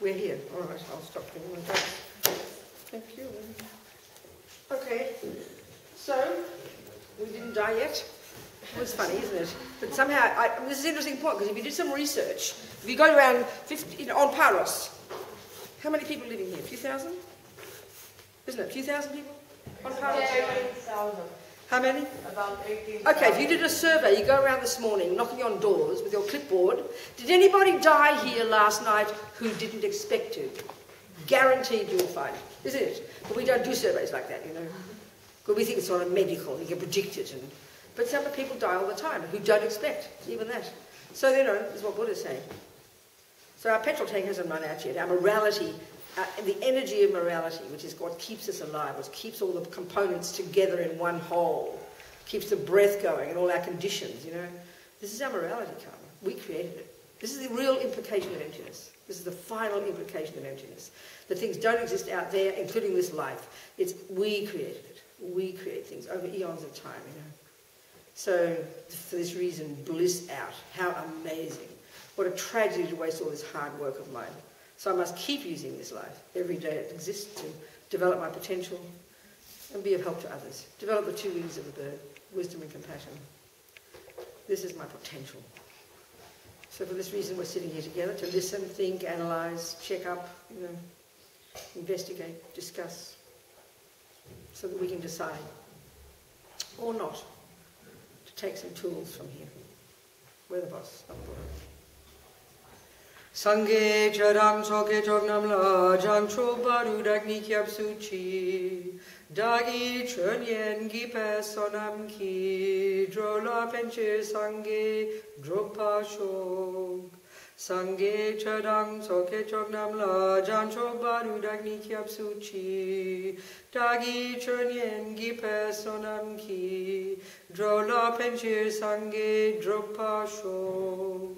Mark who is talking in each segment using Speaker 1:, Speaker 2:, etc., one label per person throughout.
Speaker 1: we're here. All right, I'll stop doing my job. Thank you. Okay, so we didn't die yet. It was funny, isn't it? But somehow, this is an interesting point, because if you did some research, if you go around 50, on Paros, how many people living here? A few thousand? Isn't it? A few thousand people on Paros?
Speaker 2: 18,000.
Speaker 1: How many?
Speaker 2: About 18,000.
Speaker 1: Okay, if you did a survey, you go around this morning knocking on doors with your clipboard. Did anybody die here last night who didn't expect to? Guaranteed you'll find it, isn't it? But we don't do surveys like that, you know. Because we think it's sort of medical, you can predict it. But some people die all the time who don't expect even that. So, you know, this is what Buddha's saying. So our petrol tank hasn't run out yet. Our morality, the energy of morality, which is what keeps us alive, which keeps all the components together in one whole, keeps the breath going and all our conditions, you know. This is our morality karma. We created it. This is the real implication of emptiness. This is the final implication of emptiness. That things don't exist out there, including this life. It's we created it. We create things over eons of time, you know. So, for this reason, bliss out. How amazing. What a tragedy to waste all this hard work of mine. So I must keep using this life every day it exists to develop my potential and be of help to others. Develop the two wings of the bird, wisdom and compassion. This is my potential. So for this reason we're sitting here together to listen, think, analyse, check up, you know, investigate, discuss, so that we can decide, or not, to take some tools from here. We're the boss, not Buddha. Sangye charang soke chognam la jang cho baru dagni kyab suchi dagi chönyen gipe sonam ki drola penche sangye dropa shog sangye charang soke chognam la jang cho baru dagni kyab suchi dagi chönyen gipe sonam ki drola penche sangye dropa shog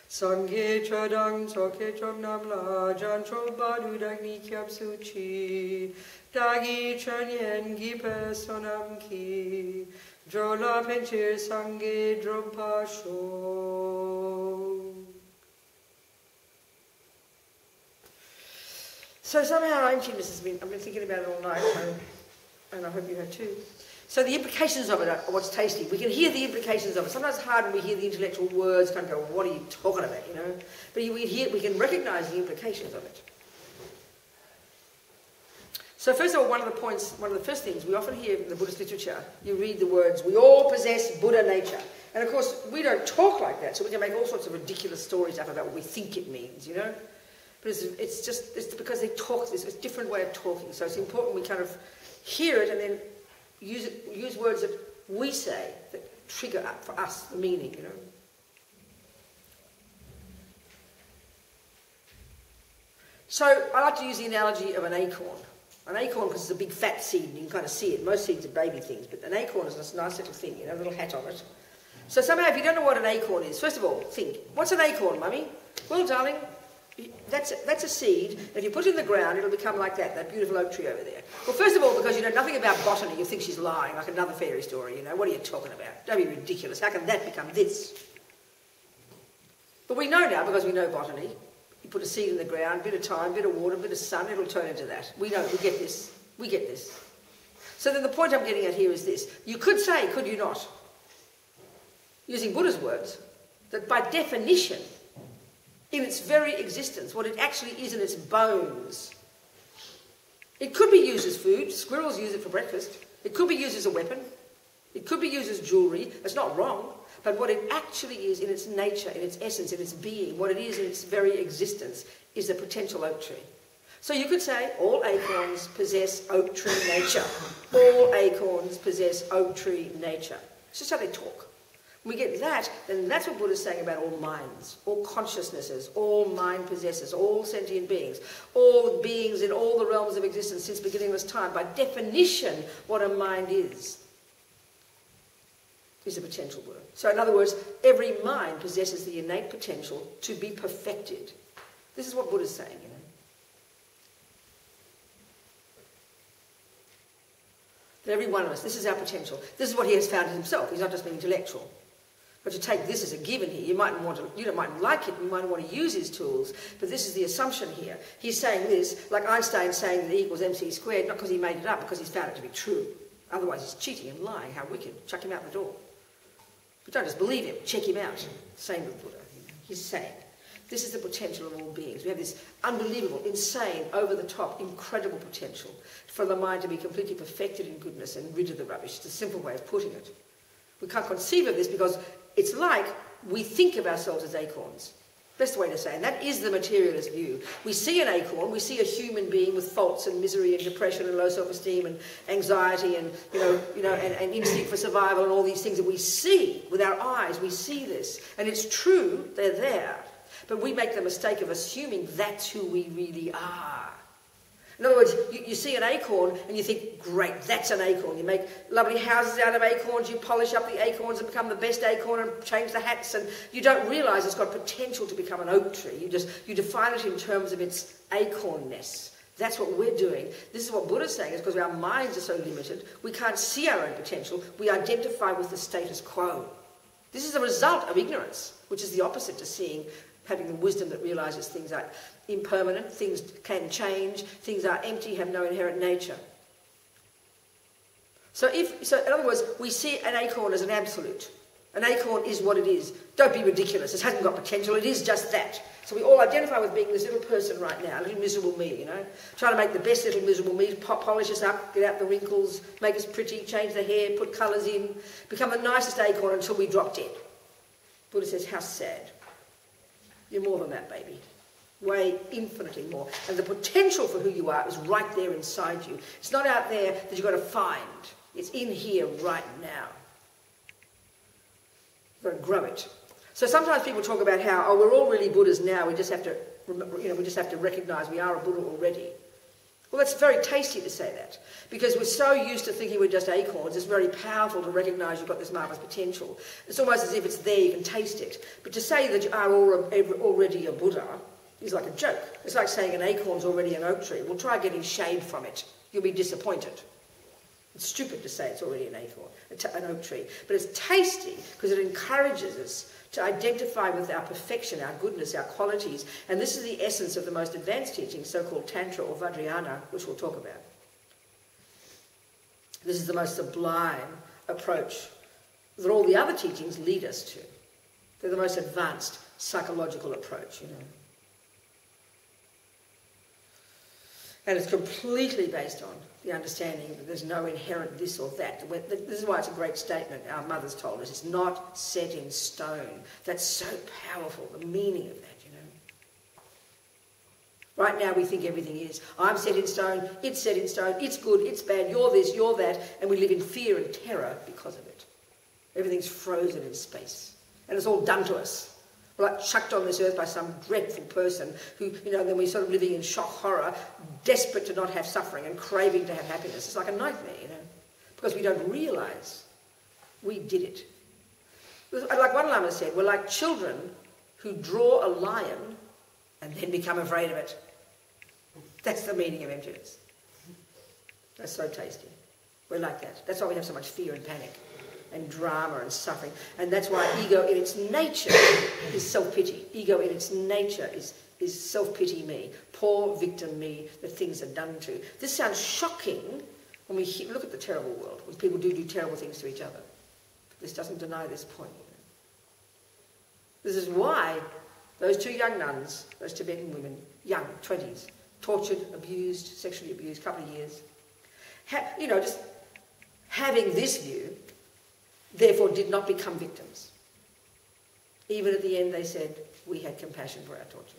Speaker 1: Sangye chadang soke chognam la jan cho badu dagni kyab suchi dagi chanyen gipe sonam ki drola penchir sangye dropa sho. So somehow emptiness has been, I've been thinking about it all night, and I hope you have too. So the implications of it are what's tasty. We can hear the implications of it. Sometimes it's hard when we hear the intellectual words, kind of go, what are you talking about, you know? But we can recognise the implications of it. So first of all, one of the first things we often hear in the Buddhist literature, you read the words, we all possess Buddha nature. And of course, we don't talk like that, so we can make all sorts of ridiculous stories up about what we think it means, you know? But it's because they talk this, it's a different way of talking. So it's important we kind of hear it and then use words that we say that trigger up for us the meaning, you know. So I like to use the analogy of an acorn. An acorn, because it's a big fat seed, and you can kind of see it. Most seeds are baby things, but an acorn is this nice little thing, you know, a little hat on it. So somehow, if you don't know what an acorn is, first of all, think, what's an acorn, Mummy? Well, darling, that's a seed, and if you put it in the ground, it'll become like that beautiful oak tree over there. Well, first of all, because you know nothing about botany, you think she's lying, like another fairy story, you know, what are you talking about? Don't be ridiculous, how can that become this? But we know now, because we know botany, you put a seed in the ground, bit of time, bit of water, bit of sun, it'll turn into that. We know, we get this. So then the point I'm getting at here is this. You could say, could you not, using Buddha's words, that by definition, in its very existence, what it actually is in its bones. It could be used as food. Squirrels use it for breakfast. It could be used as a weapon. It could be used as jewellery. It's not wrong. But what it actually is in its nature, in its essence, in its being, what it is in its very existence, is a potential oak tree. So you could say all acorns possess oak tree nature. All acorns possess oak tree nature. It's just how they talk. When we get that, then that's what Buddha's saying about all minds, all consciousnesses, all mind possessors, all sentient beings, all beings in all the realms of existence since beginningless time. By definition, what a mind is a potential Buddha. So in other words, every mind possesses the innate potential to be perfected. This is what Buddha's saying, you know. That every one of us, this is our potential. This is what he has found in himself. He's not just being intellectual. But to take this as a given here, you don't might like it, you might want to use his tools, but this is the assumption here. He's saying this, like Einstein saying that E equals mc squared, not because he made it up, because he's found it to be true. Otherwise he's cheating and lying. How wicked. Chuck him out the door. But don't just believe him, check him out. Same with Buddha. He's saying, this is the potential of all beings. We have this unbelievable, insane, over-the-top, incredible potential for the mind to be completely perfected in goodness and rid of the rubbish. It's a simple way of putting it. We can't conceive of this because it's like we think of ourselves as acorns. Best way to say it. And that is the materialist view. We see an acorn, we see a human being with faults and misery and depression and low self-esteem and anxiety and and instinct for survival and all these things that we see with our eyes. We see this. And it's true, they're there. But we make the mistake of assuming that's who we really are. In other words, you see an acorn and you think, great, that's an acorn. You make lovely houses out of acorns, you polish up the acorns and become the best acorn and change the hats, and you don't realise it's got potential to become an oak tree. You define it in terms of its acornness. That's what we're doing. This is what Buddha's saying, is because our minds are so limited, we can't see our own potential, we identify with the status quo. This is a result of ignorance, which is the opposite to seeing, having the wisdom that realises things are impermanent, things can change, things are empty, have no inherent nature. So in other words, we see an acorn as an absolute. An acorn is what it is. Don't be ridiculous. It hasn't got potential. It is just that. So we all identify with being this little person right now, a little miserable me, Trying to make the best little miserable me, polish us up, get out the wrinkles, make us pretty, change the hair, put colours in, become the nicest acorn until we drop dead. Buddha says, how sad. You're more than that, baby. Way infinitely more. And the potential for who you are is right there inside you. It's not out there that you've got to find. It's in here right now. You've got to grow it. So sometimes people talk about how, we're all really Buddhas now. We just have to, we just have to recognise we are a Buddha already. Well, that's very tasty to say that, because we're so used to thinking we're just acorns. It's very powerful to recognise you've got this marvellous potential. It's almost as if it's there, you can taste it. But to say that you are already a Buddha is like a joke. It's like saying an acorn's already an oak tree. Well, try getting shade from it. You'll be disappointed. It's stupid to say it's already an acorn, an oak tree. But it's tasty because it encourages us to identify with our perfection, our goodness, our qualities. And this is the essence of the most advanced teaching, so-called Tantra or Vajrayana, which we'll talk about. This is the most sublime approach that all the other teachings lead us to. They're the most advanced psychological approach, And it's completely based on the understanding that there's no inherent this or that. This is why it's a great statement our mothers told us. It's not set in stone. That's so powerful, the meaning of that, Right now we think everything is. I'm set in stone, it's set in stone, it's good, it's bad, you're this, you're that, and we live in fear and terror because of it. Everything's frozen in space. And it's all done to us. We're like chucked on this earth by some dreadful person who, then we're sort of living in shock horror, desperate to not have suffering and craving to have happiness. It's like a nightmare, because we don't realise we did it. Like one Lama said, we're like children who draw a lion and then become afraid of it. That's the meaning of emptiness. That's so tasty. We're like that. That's why we have so much fear and panic and drama and suffering. And that's why ego in its nature is self-pity. Ego in its nature is self-pity me, poor victim me that things are done to. This sounds shocking when we look at the terrible world, when people do terrible things to each other. This doesn't deny this point. This is why those two young nuns, those Tibetan women, young, 20s, tortured, abused, sexually abused, a couple of years, just having this view, therefore did not become victims. Even at the end they said, we had compassion for our torturers.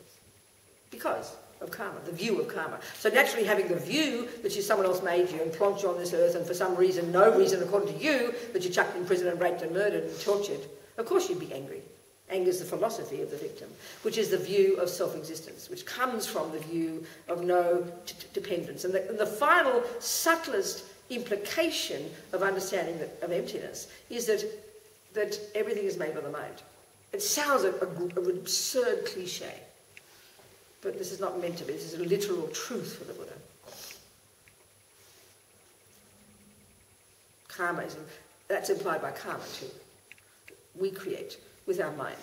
Speaker 1: Because of karma, the view of karma. So naturally having the view that someone else made you and plonked you on this earth and for some reason, no reason according to you, that you're chucked in prison and raped and murdered and tortured, of course you'd be angry. Anger is the philosophy of the victim, which is the view of self-existence, which comes from the view of no dependence. And the final, subtlest implication of understanding of emptiness is that everything is made by the mind. It sounds an absurd cliche, but this is not meant to be. This is a literal truth for the Buddha. Karma that's implied by karma too. we create with our mind.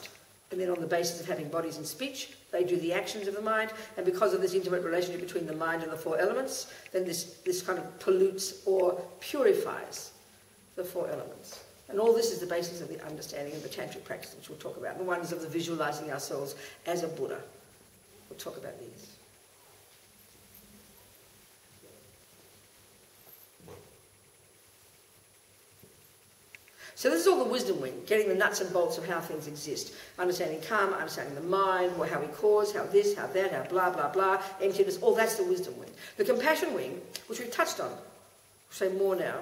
Speaker 1: And then on the basis of having bodies and speech, they do the actions of the mind, and because of this intimate relationship between the mind and the four elements, then this kind of pollutes or purifies the four elements. And all this is the basis of the understanding of the tantric practice, which we'll talk about. The ones of the visualizing ourselves as a Buddha. We'll talk about these. So this is all the wisdom wing, getting the nuts and bolts of how things exist. Understanding karma, understanding the mind, or how we cause, how this, how that, how blah, blah, blah, emptiness, all that's the wisdom wing. The compassion wing, which we've touched on, we'll say more now.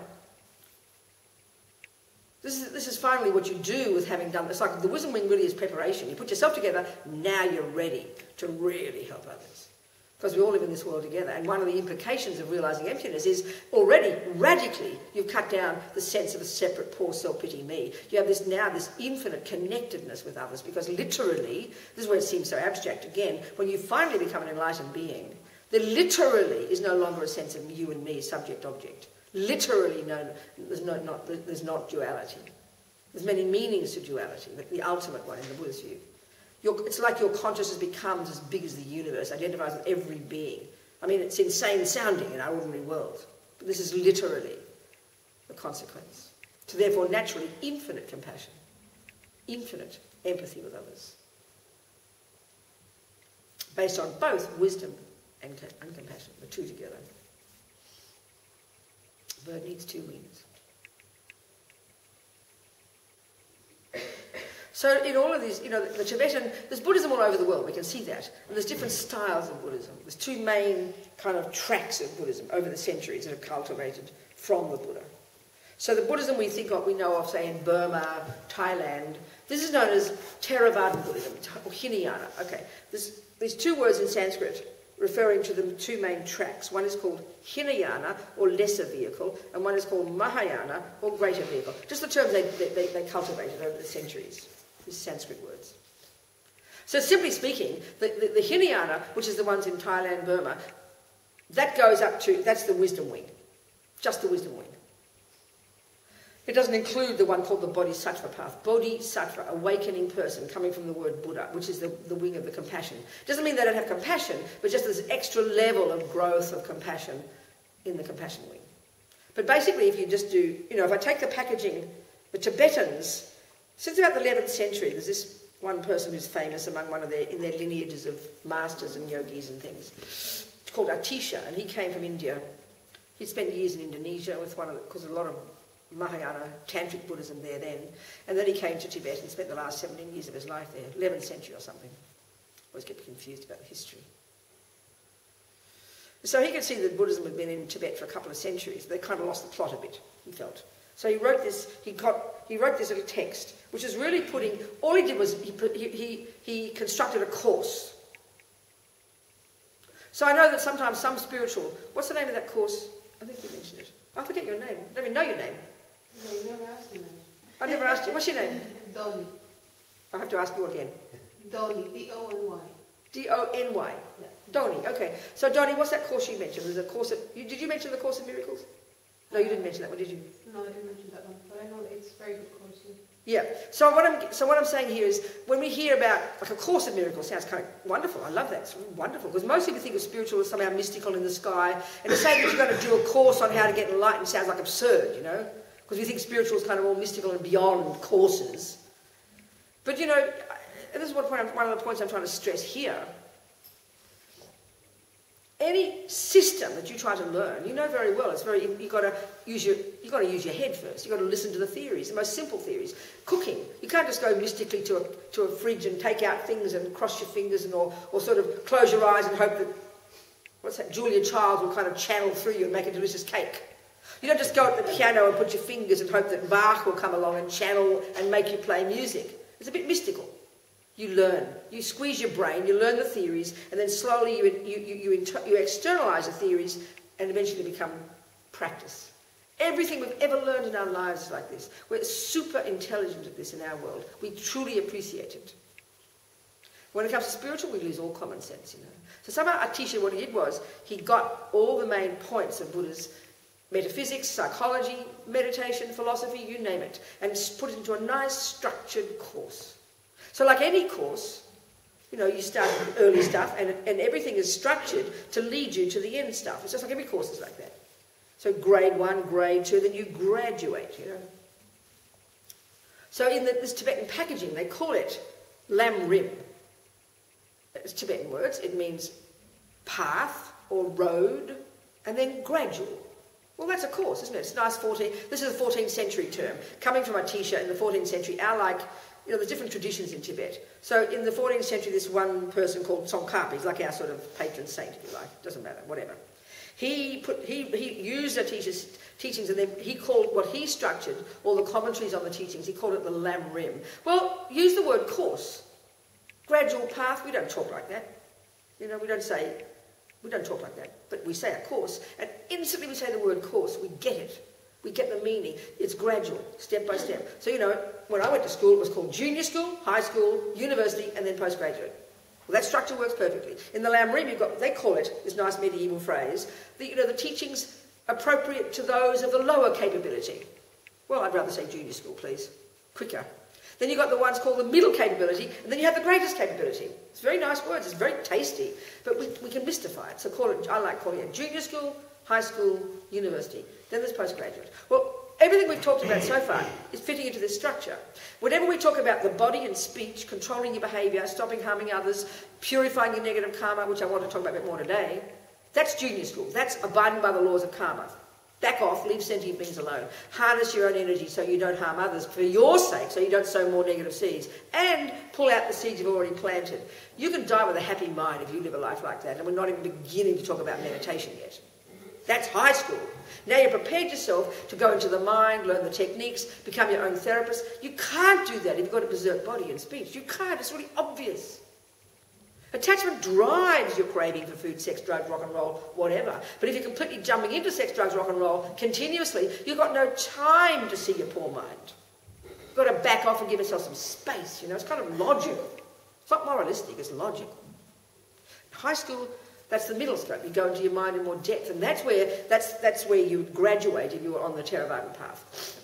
Speaker 1: This is finally what you do with having done this. Like the wisdom wing really is preparation. You put yourself together, now you're ready to really help others. Because we all live in this world together. And one of the implications of realising emptiness is already, radically, you've cut down the sense of a separate poor self-pity me. You have this infinite connectedness with others. Because literally, this is where it seems so abstract again, when you finally become an enlightened being, there literally is no longer a sense of you and me, subject-object. Literally, there's not duality. There's many meanings to duality, but the ultimate one in the Buddhist view. It's like your consciousness becomes as big as the universe, identifies with every being. I mean, it's insane sounding in our ordinary world, but this is literally the consequence. So therefore, naturally, infinite compassion, infinite empathy with others, based on both wisdom and compassion, the two together. A bird needs two wings. So in all of these, the Tibetan, there's Buddhism all over the world, we can see that. And there's different styles of Buddhism. There's two main kind of tracks of Buddhism over the centuries that have cultivated from the Buddha. So the Buddhism we know of, say, in Burma, Thailand, this is known as Theravada Buddhism, or Hinayana. Okay, there's two words in Sanskrit referring to the two main tracks. One is called Hinayana, or lesser vehicle, and one is called Mahayana, or greater vehicle. Just the terms they cultivated over the centuries. These Sanskrit words. So simply speaking, the Hinayana, which is the ones in Thailand, Burma, that goes up to, that's the wisdom wing. Just the wisdom wing. It doesn't include the one called the Bodhisattva path. Bodhisattva, awakening person, coming from the word Buddha, which is the wing of the compassion. Doesn't mean they don't have compassion, but just this extra level of growth of compassion in the compassion wing. But basically, if you just do, if I take the packaging, the Tibetans, since about the 11th century, there's this one person who's famous among in their lineages of masters and yogis and things. It's called Atisha, and he came from India. He spent years in Indonesia with because a lot of Mahayana, Tantric Buddhism there then. And then he came to Tibet and spent the last 17 years of his life there, 11th century or something. Always get confused about the history. So he could see that Buddhism had been in Tibet for a couple of centuries. They kind of lost the plot a bit, he felt. So he wrote this, he wrote this little text, which is really all he did was he constructed a course. So I know that sometimes some spiritual, what's the name of that course? I think you mentioned it. I forget your name. I don't even know your name.
Speaker 2: No, you never asked me.
Speaker 1: I never asked you. What's your name?
Speaker 2: Donny.
Speaker 1: I have to ask you again.
Speaker 2: Donny, D-O-N-Y.
Speaker 1: D-O-N-Y.
Speaker 2: Yeah.
Speaker 1: Donny, okay. So Donny, what's that course you mentioned? There's a course did you mention the Course in Miracles? No, you didn't mention that one, did you?
Speaker 2: No, I didn't mention that one, but I know it's a very good course.
Speaker 1: Yeah. So what I'm saying here is, when we hear about like a Course in Miracles, sounds kind of wonderful. I love that. It's really wonderful because most people think of spiritual as somehow mystical in the sky, and to say that you're going to do a course on how to get enlightened sounds like absurd, because we think spiritual is kind of all mystical and beyond courses. But and this is one of the points I'm trying to stress here. Any system that you try to learn, you know very well, you've got to use your head first. You've got to listen to the theories, the most simple theories. Cooking, you can't just go mystically to a fridge and take out things and cross your fingers or sort of close your eyes and hope that Julia Child will kind of channel through you and make a delicious cake. You don't just go at the piano and put your fingers and hope that Bach will come along and channel and make you play music. It's a bit mystical. You learn. You squeeze your brain, you learn the theories, and then slowly you externalize the theories and eventually become practice. Everything we've ever learned in our lives is like this. We're super intelligent at this in our world. We truly appreciate it. When it comes to spiritual, we lose all common sense, So somehow Atisha, what he did was, he got all the main points of Buddha's metaphysics, psychology, meditation, philosophy, you name it, and put it into a nice structured course. So like any course, you know, you start with early stuff and everything is structured to lead you to the end stuff. It's just like every course is like that. So grade 1, grade 2, then you graduate, you know. So in this Tibetan packaging, they call it lam rim. It's Tibetan words. It means path or road and then gradual. Well, that's a course, isn't it? It's nice 14. This is a 14th century term. Coming from a T-shirt in the 14th century, there's different traditions in Tibet. So in the 14th century, this one person called Tsongkhapa, he's like our sort of patron saint, if you like. Doesn't matter, whatever. He used the teachings and then he called what he structured, all the commentaries on the teachings, he called it the lam rim. Well, use the word course. Gradual path, we don't talk like that. You know, we don't talk like that, but we say a course, and instantly we say the word course, we get it. We get the meaning. It's gradual, step by step. So, you know, when I went to school, it was called junior school, high school, university, and then postgraduate. Well, that structure works perfectly. In the lam rim, they call it, this nice medieval phrase, the teachings appropriate to those of the lower capability. Well, I'd rather say junior school, please. Quicker. Then you've got the ones called the middle capability, and then you have the greatest capability. It's very nice words, it's very tasty, but we can mystify it. So I like calling it junior school, high school, university. Then there's postgraduate. Well, everything we've talked about so far is fitting into this structure. Whenever we talk about the body and speech, controlling your behaviour, stopping harming others, purifying your negative karma, which I want to talk about a bit more today, that's junior school. That's abiding by the laws of karma. Back off, leave sentient beings alone. Harness your own energy so you don't harm others for your sake, so you don't sow more negative seeds. And pull out the seeds you've already planted. You can die with a happy mind if you live a life like that, and we're not even beginning to talk about meditation yet. That's high school. Now you've prepared yourself to go into the mind, learn the techniques, become your own therapist. You can't do that if you've got a berserk body and speech. You can't. It's really obvious. Attachment drives your craving for food, sex, drugs, rock and roll, whatever. But if you're completely jumping into sex, drugs, rock and roll continuously, you've got no time to see your poor mind. You've got to back off and give yourself some space. You know, it's kind of logical. It's not moralistic, it's logical. High school, that's the middle scope. You go into your mind in more depth, and that's where you would graduate if you were on the Theravada path.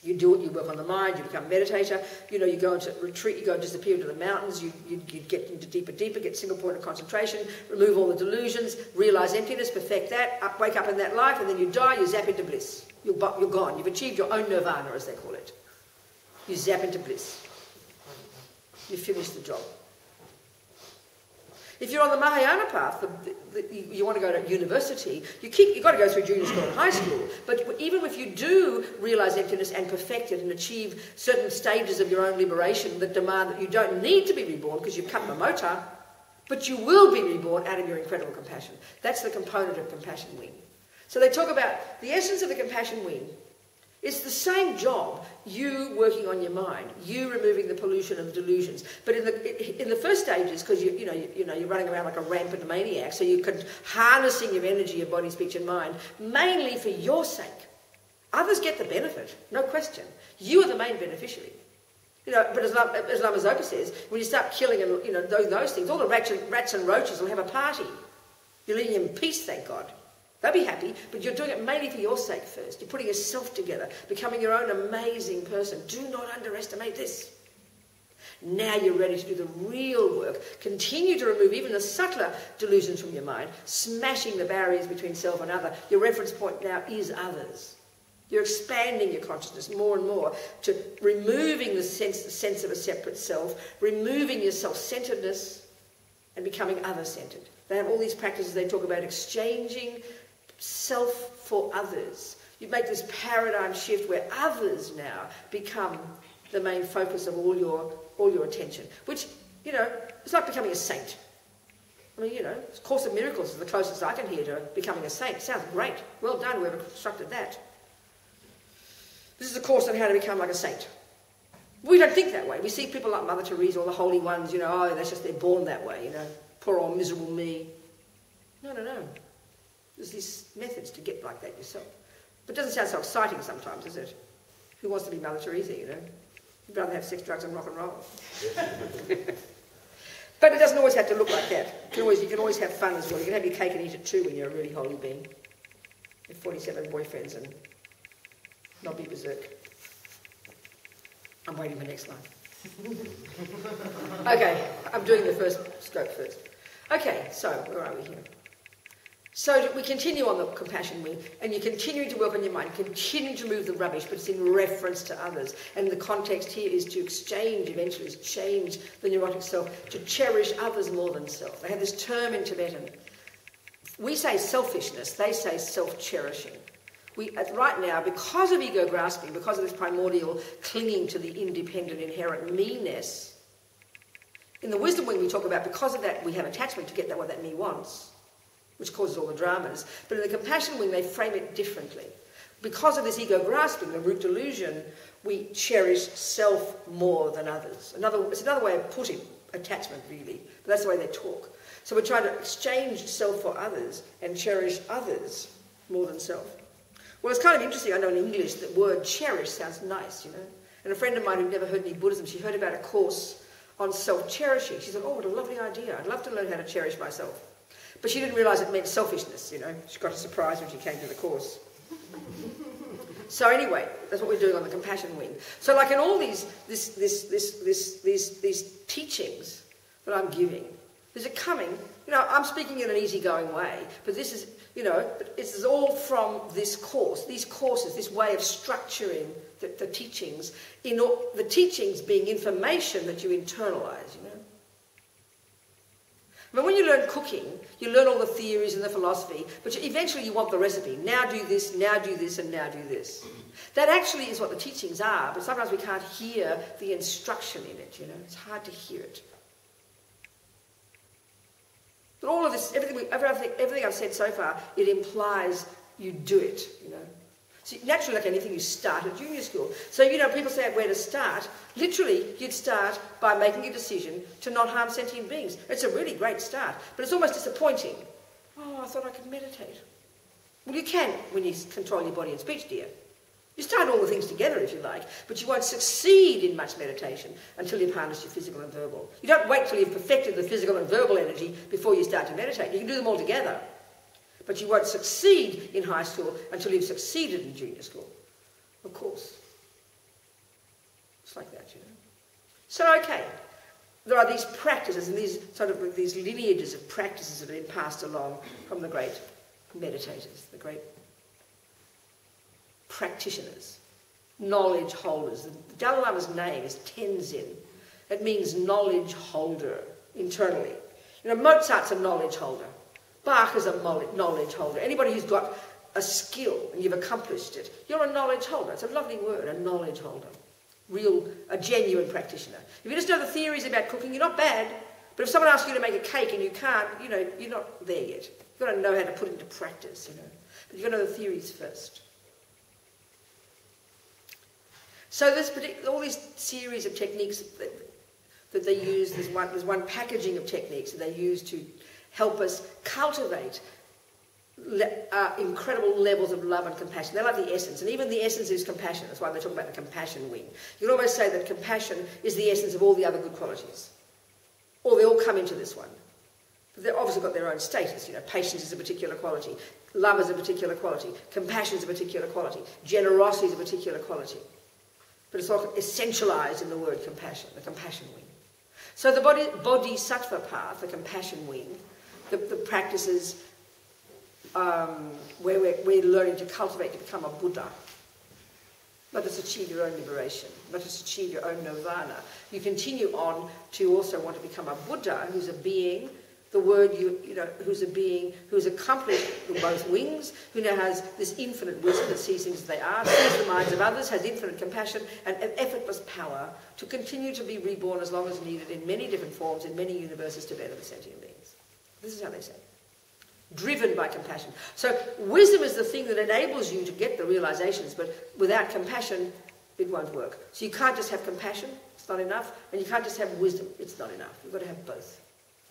Speaker 1: You do it, you work on the mind, you become a meditator, you know, you go into retreat, you go and disappear into the mountains, you get into deeper, get single point of concentration, remove all the delusions, realise emptiness, perfect that, wake up in that life, and then you die, you zap into bliss. You're gone. You've achieved your own nirvana, as they call it. You zap into bliss. You finish the job. If you're on the Mahayana path, you want to go to university, you've got to go through junior school and high school. But even if you do realise emptiness and perfect it and achieve certain stages of your own liberation that demand that you don't need to be reborn because you've cut the motor, but you will be reborn out of your incredible compassion. That's the component of compassion wing. So they talk about the essence of the compassion wing. It's the same job, you working on your mind, you removing the pollution of delusions. But in the first stages, because you're running around like a rampant maniac, so you're harnessing your energy, your body, speech and mind, mainly for your sake. Others get the benefit, no question. You are the main beneficiary. You know, but as Lama Zopa says, when you start killing and those things, all the rats and roaches will have a party. You're leaving in peace, thank God. They'll be happy, but you're doing it mainly for your sake first. You're putting yourself together, becoming your own amazing person. Do not underestimate this. Now you're ready to do the real work. Continue to remove even the subtler delusions from your mind, smashing the barriers between self and other. Your reference point now is others. You're expanding your consciousness more and more to removing the sense of a separate self, removing your self-centeredness and becoming other-centered. They have all these practices they talk about exchanging self for others. You make this paradigm shift where others now become the main focus of all your attention, which, it's like becoming a saint. I mean, Course of Miracles is the closest I can hear to becoming a saint. Sounds great. Well done, whoever constructed that. This is a course on how to become like a saint. We don't think that way. We see people like Mother Teresa or the holy ones, they're born that way, poor old miserable me. No. There's these methods to get like that yourself. But it doesn't sound so exciting sometimes, does it? Who wants to be Mother Teresa, You'd rather have sex, drugs and rock and roll. But it doesn't always have to look like that. You can always have fun as well. You can have your cake and eat it too when you're a really holy being. with 47 boyfriends and not be berserk. I'm waiting for next line. Okay, I'm doing the first stroke first. Okay, so where are we here? So we continue on the compassion wing, and you continue to work on your mind, continue to move the rubbish, but it's in reference to others. And the context here is to exchange, eventually, is change the neurotic self, to cherish others more than self. They have this term in Tibetan. We say selfishness, they say self-cherishing. Right now, because of ego grasping, because of this primordial clinging to the independent, inherent me-ness, in the wisdom wing we talk about, because of that, we have attachment to get that what that me wants, which causes all the dramas. But in the compassion wing, they frame it differently. Because of this ego grasping, the root delusion, we cherish self more than others. It's another way of putting attachment, really. But that's the way they talk. So we're trying to exchange self for others and cherish others more than self. Well, it's kind of interesting. I know in English the word cherish sounds nice, you know. And a friend of mine who'd never heard any Buddhism, she heard about a course on self-cherishing. She said, oh, what a lovely idea. I'd love to learn how to cherish myself. But she didn't realise it meant selfishness, you know. She got a surprise when she came to the course. So anyway, that's what we're doing on the compassion wing. So like in all these teachings that I'm giving, is it coming? You know, I'm speaking in an easygoing way, but this is, you know, it's all from this course, these courses, this way of structuring the teachings, the teachings being information that you internalise, you know. But when you learn cooking, you learn all the theories and the philosophy, but eventually you want the recipe. Now do this, and now do this. That actually is what the teachings are, but sometimes we can't hear the instruction in it, you know. It's hard to hear it. But all of this, everything I've said so far, it implies you do it, you know. So naturally, like anything, you start at junior school. So, you know, people say where to start. Literally, you'd start by making a decision to not harm sentient beings. It's a really great start, but it's almost disappointing. Oh, I thought I could meditate. Well, you can when you control your body and speech, dear. You start all the things together if you like, but you won't succeed in much meditation until you've harnessed your physical and verbal. You don't wait till you've perfected the physical and verbal energy before you start to meditate. You can do them all together. But you won't succeed in high school until you've succeeded in junior school. Of course. It's like that, you know. So, okay. There are these practices and these lineages of practices that have been passed along from the great meditators, the great practitioners, knowledge holders. The Dalai Lama's name is Tenzin. It means knowledge holder internally. You know, Mozart's a knowledge holder. Bach is a knowledge holder. Anybody who's got a skill and you've accomplished it, you're a knowledge holder. It's a lovely word, a knowledge holder. A genuine practitioner. If you just know the theories about cooking, you're not bad. But if someone asks you to make a cake and you can't, you know, you're not there yet. You've got to know how to put it into practice, you know. But you've got to know the theories first. So there's all these series of techniques that they use. There's one packaging of techniques that they use to help us cultivate incredible levels of love and compassion. They're like the essence, and even the essence is compassion. That's why they talk about the compassion wing. You can almost say that compassion is the essence of all the other good qualities. Or they all come into this one. But they've obviously got their own status. You know, patience is a particular quality. Love is a particular quality. Compassion is a particular quality. Generosity is a particular quality. But it's all essentialized in the word compassion, the compassion wing. So the bodhisattva path, the compassion wing, the practices where we're learning to cultivate to become a Buddha. Not just achieve your own liberation, not just achieve your own nirvana. You continue on to also want to become a Buddha, who's a being, the word, who's a being who's accomplished both wings, who now has this infinite wisdom that sees things as they are, sees the minds of others, has infinite compassion and an effortless power to continue to be reborn as long as needed in many different forms, in many universes to better the sentient beings. This is how they say it. Driven by compassion. So wisdom is the thing that enables you to get the realizations, but without compassion, it won't work. So you can't just have compassion, it's not enough, and you can't just have wisdom, it's not enough. You've got to have both.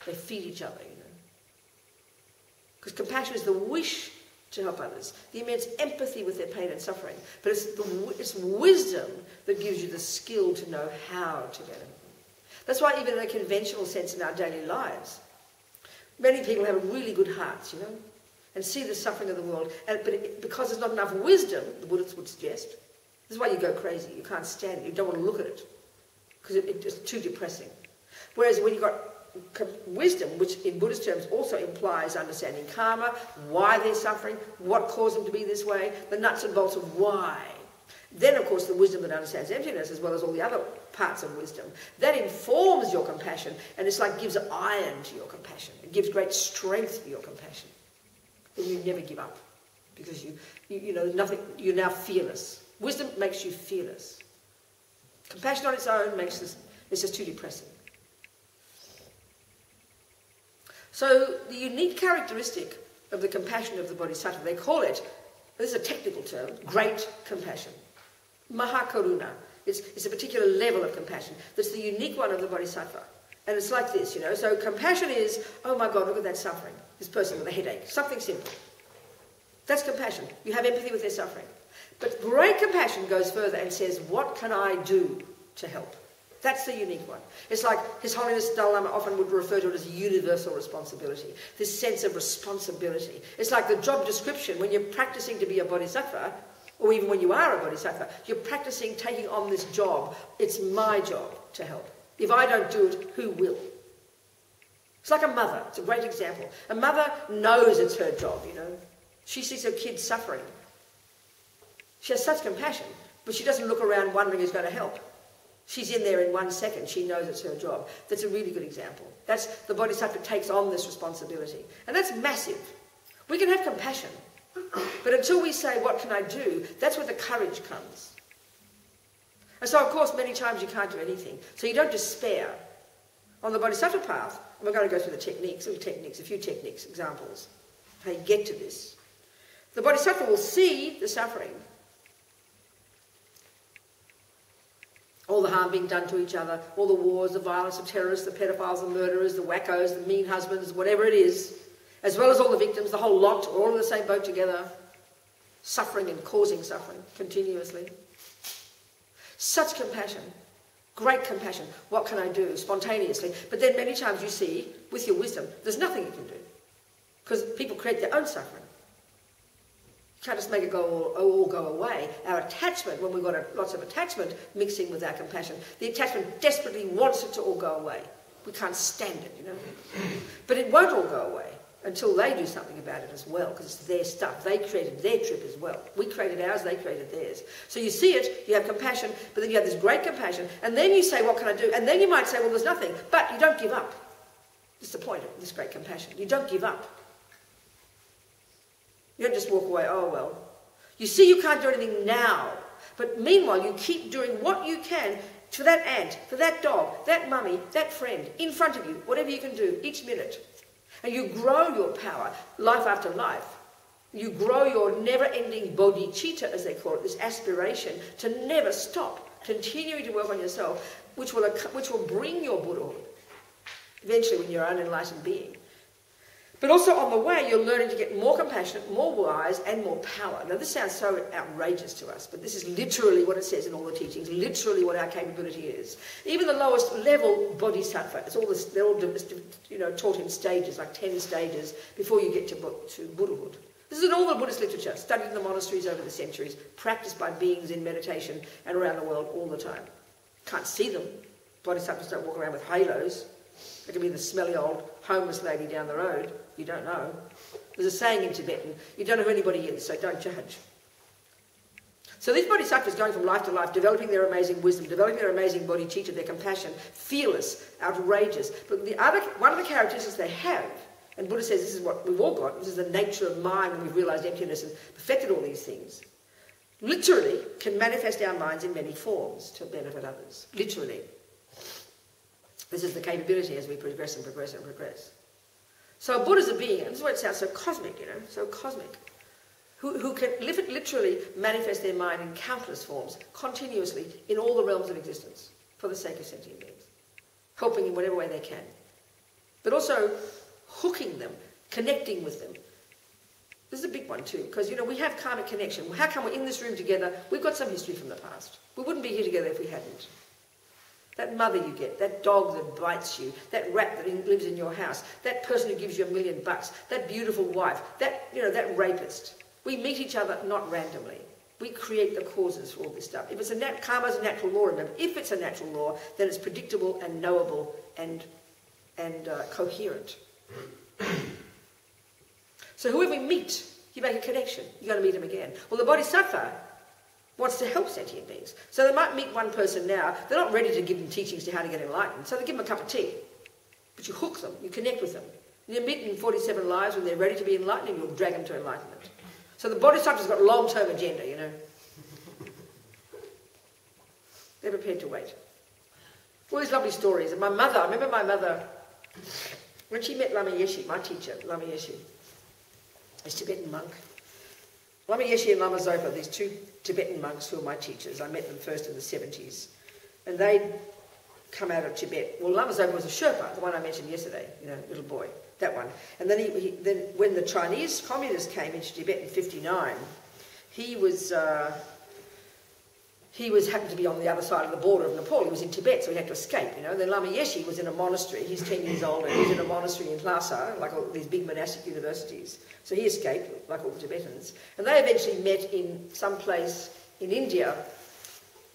Speaker 1: They feed each other, you know. Because compassion is the wish to help others, the immense empathy with their pain and suffering, but it's wisdom that gives you the skill to know how to get it. That's why even in a conventional sense in our daily lives, many people have really good hearts, you know. and see the suffering of the world. Because there's not enough wisdom, the Buddhists would suggest, this is why you go crazy. You can't stand it. You don't want to look at it because it's too depressing. Whereas when you've got wisdom, which in Buddhist terms also implies understanding karma, why they're suffering, what caused them to be this way, the nuts and bolts of why. Then, of course, the wisdom that understands emptiness, as well as all the other parts of wisdom, that informs your compassion, and it's like gives iron to your compassion. It gives great strength to your compassion. And you never give up, because you know nothing. You're now fearless. Wisdom makes you fearless. Compassion on its own makes this. It's just too depressing. So the unique characteristic of the compassion of the Bodhisattva, they call it, this is a technical term, great compassion. Mahakaruna. It's a particular level of compassion that's the unique one of the Bodhisattva. And it's like this, you know. So compassion is, oh my God, look at that suffering. This person with a headache. Something simple. That's compassion. You have empathy with their suffering. But great compassion goes further and says, what can I do to help? That's the unique one. It's like His Holiness Dalai Lama often would refer to it as universal responsibility, this sense of responsibility. It's like the job description when you're practicing to be a bodhisattva, or even when you are a bodhisattva, you're practicing taking on this job. It's my job to help. If I don't do it, who will? It's like a mother. It's a great example. A mother knows it's her job, you know. She sees her kids suffering. She has such compassion, but she doesn't look around wondering who's going to help. She's in there in 1 second. She knows it's her job. That's a really good example. That's the Bodhisattva takes on this responsibility. And that's massive. We can have compassion. But until we say, what can I do? That's where the courage comes. And so, of course, many times you can't do anything. So you don't despair. On the Bodhisattva path, and we're going to go through the techniques, a few techniques, examples, how you get to this. The Bodhisattva will see the suffering. All the harm being done to each other, all the wars, the violence, the terrorists, the pedophiles, the murderers, the wackos, the mean husbands, whatever it is, as well as all the victims, the whole lot, all in the same boat together, suffering and causing suffering continuously. Such compassion, great compassion. What can I do? Spontaneously. But then many times you see, with your wisdom, there's nothing you can do. Because people create their own suffering. You can't just make it all go away. Our attachment, when we've got lots of attachment mixing with our compassion, the attachment desperately wants it to all go away. We can't stand it, you know. But it won't all go away until they do something about it as well, because it's their stuff. They created their trip as well. We created ours, they created theirs. So you see it, you have compassion, but then you have this great compassion, and then you say, what can I do? And then you might say, well, there's nothing. But you don't give up. That's the point of this great compassion. You don't give up. You don't just walk away, oh, well. You see you can't do anything now, but meanwhile you keep doing what you can for that ant, for that dog, that mummy, that friend, in front of you, whatever you can do each minute. And you grow your power, life after life. You grow your never-ending bodhicitta, as they call it, this aspiration to never stop, continuing to work on yourself, which will bring your Buddhahood, eventually when you're an unenlightened being. But also on the way, you're learning to get more compassionate, more wise, and more power. Now, this sounds so outrageous to us, but this is literally what it says in all the teachings, literally what our capability is. Even the lowest level bodhisattva, they're all taught in stages, like 10 stages, before you get to Buddhahood. This is in all the Buddhist literature, studied in the monasteries over the centuries, practiced by beings in meditation and around the world all the time. Can't see them. Bodhisattvas don't walk around with halos. It can be the smelly old homeless lady down the road. You don't know. There's a saying in Tibetan, you don't know who anybody is, so don't judge. So these bodhisattvas going from life to life, developing their amazing wisdom, developing their amazing bodhicitta, their compassion, fearless, outrageous. But one of the characteristics they have, and Buddha says this is what we've all got, this is the nature of mind when we've realised emptiness and perfected all these things, literally can manifest our minds in many forms to benefit others. Literally. This is the capability as we progress and progress and progress. So a Buddha's a being, and this is why it sounds so cosmic, you know, so cosmic, who can literally manifest their mind in countless forms, continuously, in all the realms of existence, for the sake of sentient beings, helping in whatever way they can. But also hooking them, connecting with them. This is a big one too, because, you know, we have karmic connection. How come we're in this room together? We've got some history from the past. We wouldn't be here together if we hadn't. That mother you get, that dog that bites you, that rat that lives in your house, that person who gives you $1 million, that beautiful wife, that rapist. We meet each other not randomly. We create the causes for all this stuff. If it's karma's a natural law, remember, if it's a natural law, then it's predictable and knowable and coherent. So whoever we meet, you make a connection. You're going to meet him again. Well, the Bodhisattva wants to help sentient beings. So they might meet one person now. They're not ready to give them teachings to how to get enlightened. So they give them a cup of tea. But you hook them. You connect with them. And you meet them in 47 lives when they're ready to be enlightened, and you'll drag them to enlightenment. So the Bodhisattva's got a long-term agenda, you know. They're prepared to wait. All these lovely stories. And my mother, I remember my mother, when she met Lama Yeshe, my teacher, Lama Yeshe, this Tibetan monk. Lama Yeshe and Lama Zopa, these two Tibetan monks who are my teachers. I met them first in the 70s. And they'd come out of Tibet. Well, Lama Zopa was a Sherpa, the one I mentioned yesterday, little boy, that one. And then, then when the Chinese communists came into Tibet in 59, he happened to be on the other side of the border of Nepal. He was in Tibet, so he had to escape, And then Lama Yeshe was in a monastery. He's 10 years old, and he's in a monastery in Lhasa, like all these big monastic universities. So he escaped, like all the Tibetans. And they eventually met in some place in India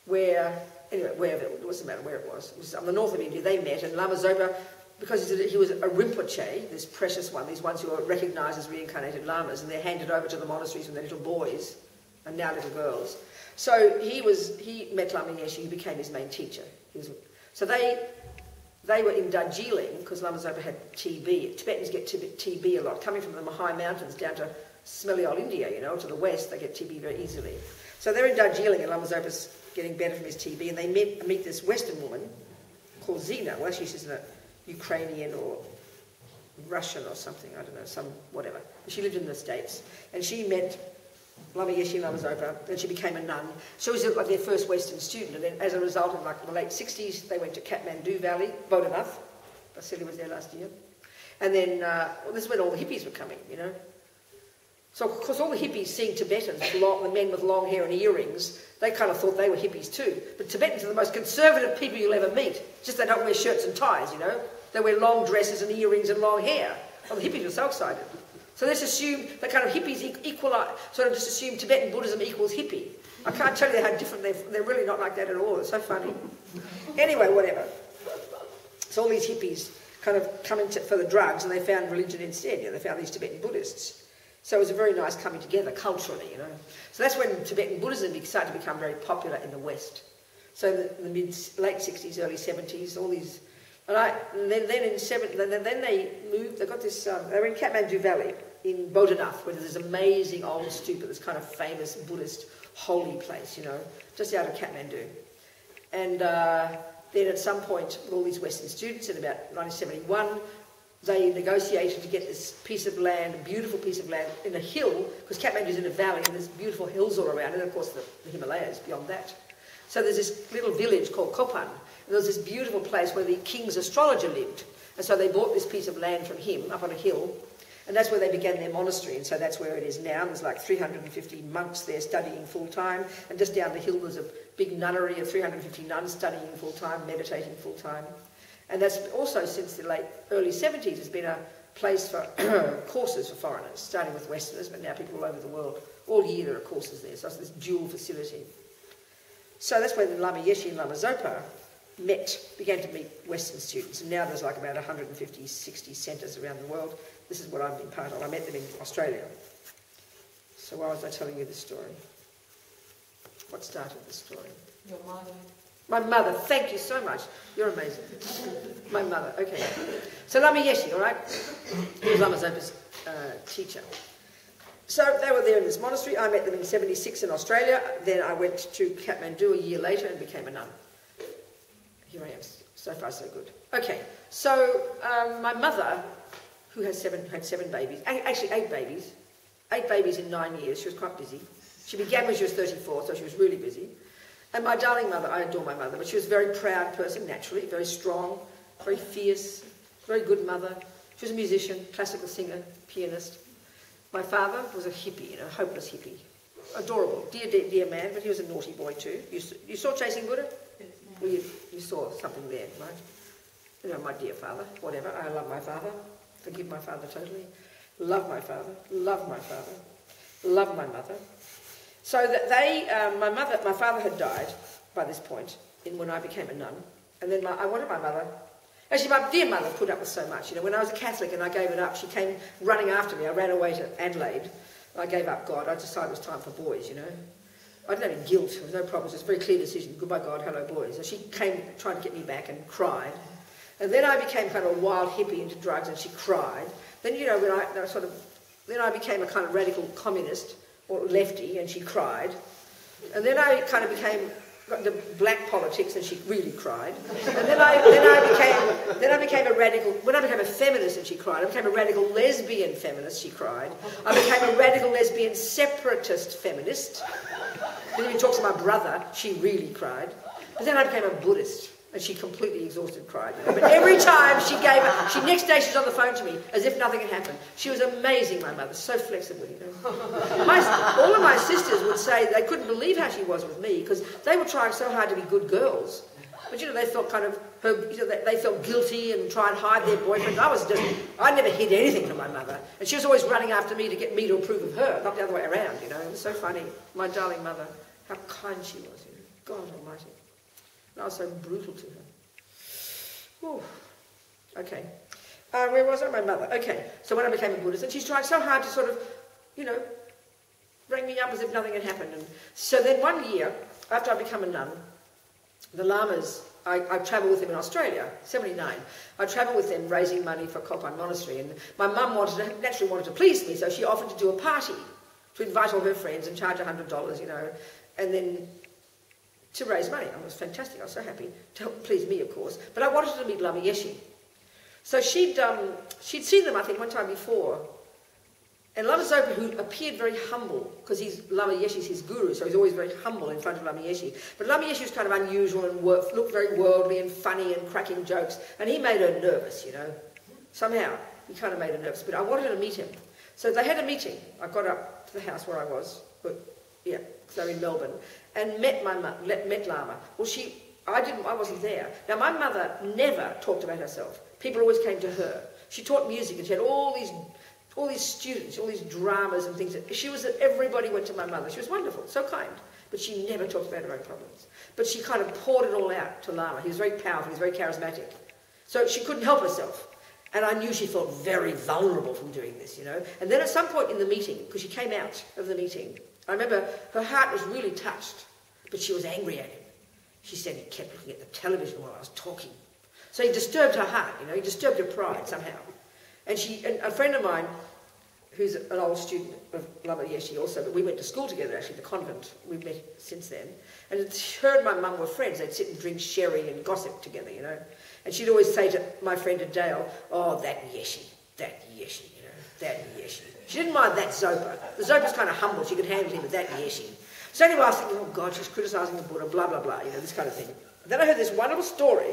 Speaker 1: where, anyway, wherever it doesn't matter where it was on the north of India. They met, and Lama Zopa, because he was a Rinpoche, this precious one, these ones who are recognised as reincarnated lamas, and they're handed over to the monasteries when they're little boys, and now little girls. So he met Lama Yeshe, who became his main teacher. So they were in Darjeeling, because Lama Zopa had TB. Tibetans get TB a lot. Coming from the high mountains down to smelly old India, to the west, they get TB very easily. So they're in Darjeeling, and Lama Zopa's getting better from his TB, and they meet this Western woman called Zina. Well, actually, she's a Ukrainian or Russian or something, I don't know, whatever. She lived in the States. And she met Lama Yeshe and Lama Zopa, then she became a nun. She was like their first Western student, and then as a result of the late 60s, they went to Kathmandu Valley, Bodhanath. Vasily was there last year. And then, this is when all the hippies were coming, So, of course, all the hippies seeing Tibetans, the men with long hair and earrings, they kind of thought they were hippies too. But Tibetans are the most conservative people you'll ever meet. Just they don't wear shirts and ties, They wear long dresses and earrings and long hair. Well, the hippies were so excited. So let's assume that kind of hippies just assume Tibetan Buddhism equals hippie. I can't tell you how different they're really not like that at all. It's so funny. Anyway, whatever. So all these hippies kind of come in for the drugs, and they found religion instead. They found these Tibetan Buddhists. So it was a very nice coming together culturally, So that's when Tibetan Buddhism started to become very popular in the West. So in the late 60s, early 70s, all these... And then they moved, they got this... they were in Kathmandu Valley, in Bodhanath, where there's this amazing old stupa, this kind of famous Buddhist holy place, just out of Kathmandu. And then at some point, with all these Western students, in about 1971, they negotiated to get this piece of land, a beautiful piece of land, in a hill, because Kathmandu's in a valley, and there's beautiful hills all around, and of course the Himalayas beyond that. So there's this little village called Kopan, and there was this beautiful place where the king's astrologer lived. And so they bought this piece of land from him, up on a hill, and that's where they began their monastery, and so that's where it is now. There's like 350 monks there studying full-time, and just down the hill there's a big nunnery of 350 nuns studying full-time, meditating full-time. And that's also, since the early 70s, has been a place for courses for foreigners, starting with Westerners, but now people all over the world. All year there are courses there, so it's this dual facility. So that's where the Lama Yeshe and Lama Zopa began to meet Western students, and now there's like about 150, 60 centres around the world. This is what I've been part of. I met them in Australia. So why was I telling you this story? What started the story?
Speaker 2: Your mother.
Speaker 1: My mother, thank you so much. You're amazing. My mother, okay. So Lama Yeshe, all right? He was Lama Zopa's teacher. So they were there in this monastery. I met them in 76 in Australia. Then I went to Kathmandu a year later and became a nun. Here I am. So far, so good. Okay, so my mother, who had seven babies, actually 8 babies. 8 babies in 9 years. She was quite busy. She began when she was 34, so she was really busy. And my darling mother, I adore my mother, but she was a very proud person, naturally, very strong, very fierce, very good mother. She was a musician, classical singer, pianist. My father was a hippie, a hopeless hippie. Adorable, dear man, but he was a naughty boy too. You saw Chasing Buddha? Well, She saw something there, right? You know, my dear father, whatever. I love my father. Forgive my father totally. Love my father. Love my father. Love my mother. So that my father had died by this point when I became a nun. And then I wanted my mother. Actually, my dear mother put up with so much. You know, when I was a Catholic and I gave it up, she came running after me. I ran away to Adelaide. I gave up God. I decided it was time for boys, you know. I didn't have any guilt. There was no problems. It was a very clear decision. Goodbye, God. Hello, boys. And she came trying to get me back and cried. And then I became kind of a wild hippie into drugs, and she cried. Then, you know, then I became a kind of radical communist or lefty, and she cried. And then I kind of got into black politics, and she really cried. And then I became a radical. When I became a feminist, and she cried. I became a radical lesbian feminist. She cried. I became a radical lesbian separatist feminist. When you talk to my brother, she really cried. But then I became a Buddhist. And she completely exhausted cried. You know? But every time she gave it, next day she's on the phone to me as if nothing had happened. She was amazing, my mother, so flexible, you know. All of my sisters would say they couldn't believe how she was with me because they were trying so hard to be good girls. But, you know, they felt they felt guilty and tried to hide their boyfriends. I never hid anything from my mother. And she was always running after me to get me to approve of her, not the other way around, you know. It was so funny. My darling mother, how kind she was, you know. God almighty. I was so brutal to her. Ooh. Okay. Where was I? My mother. Okay. So when I became a Buddhist, and she's trying so hard to sort of, you know, bring me up as if nothing had happened. And so then one year, after I became a nun, the lamas, I travelled with them in Australia, 79. I travelled with them raising money for Copan Monastery. And my mum naturally wanted to please me, so she offered to do a party to invite all her friends and charge $100, you know, and then to raise money. It was fantastic. I was so happy to help please me, of course. But I wanted to meet Lama Yeshe. So she'd seen them, I think, one time before. And Lama Zopa, who appeared very humble, because Lama Yeshe's his guru, so he's always very humble in front of Lama Yeshe. But Lama Yeshe was kind of unusual and looked very worldly and funny and cracking jokes. And he made her nervous, you know. Somehow, he kind of made her nervous. But I wanted to meet him. So they had a meeting. I got up to the house where I was. Yeah, so in Melbourne, and met Lama. Well, I wasn't there. Now, my mother never talked about herself. People always came to her. She taught music, and she had all these students, all these dramas and things. Everybody went to my mother. She was wonderful, so kind, but she never talked about her own problems. But she kind of poured it all out to Lama. He was very powerful. He was very charismatic. So she couldn't help herself. And I knew she felt very vulnerable from doing this, you know. And then at some point in the meeting, because she came out of the meeting, I remember her heart was really touched, but she was angry at him. She said he kept looking at the television while I was talking. So he disturbed her heart, you know, he disturbed her pride somehow. And a friend of mine, who's an old student of Lama Yeshe also, but we went to school together actually, the convent. We've met since then. And her and my mum were friends. They'd sit and drink sherry and gossip together, you know. And she'd always say to my friend Adele, oh, that Yeshe, you know, that Yeshe. She didn't mind that Zopa. The Zopa's kind of humble. She could handle him with that Yeshe. So anyway, I was thinking, oh God, she's criticising the Buddha, blah, blah, blah, you know, this kind of thing. And then I heard this wonderful story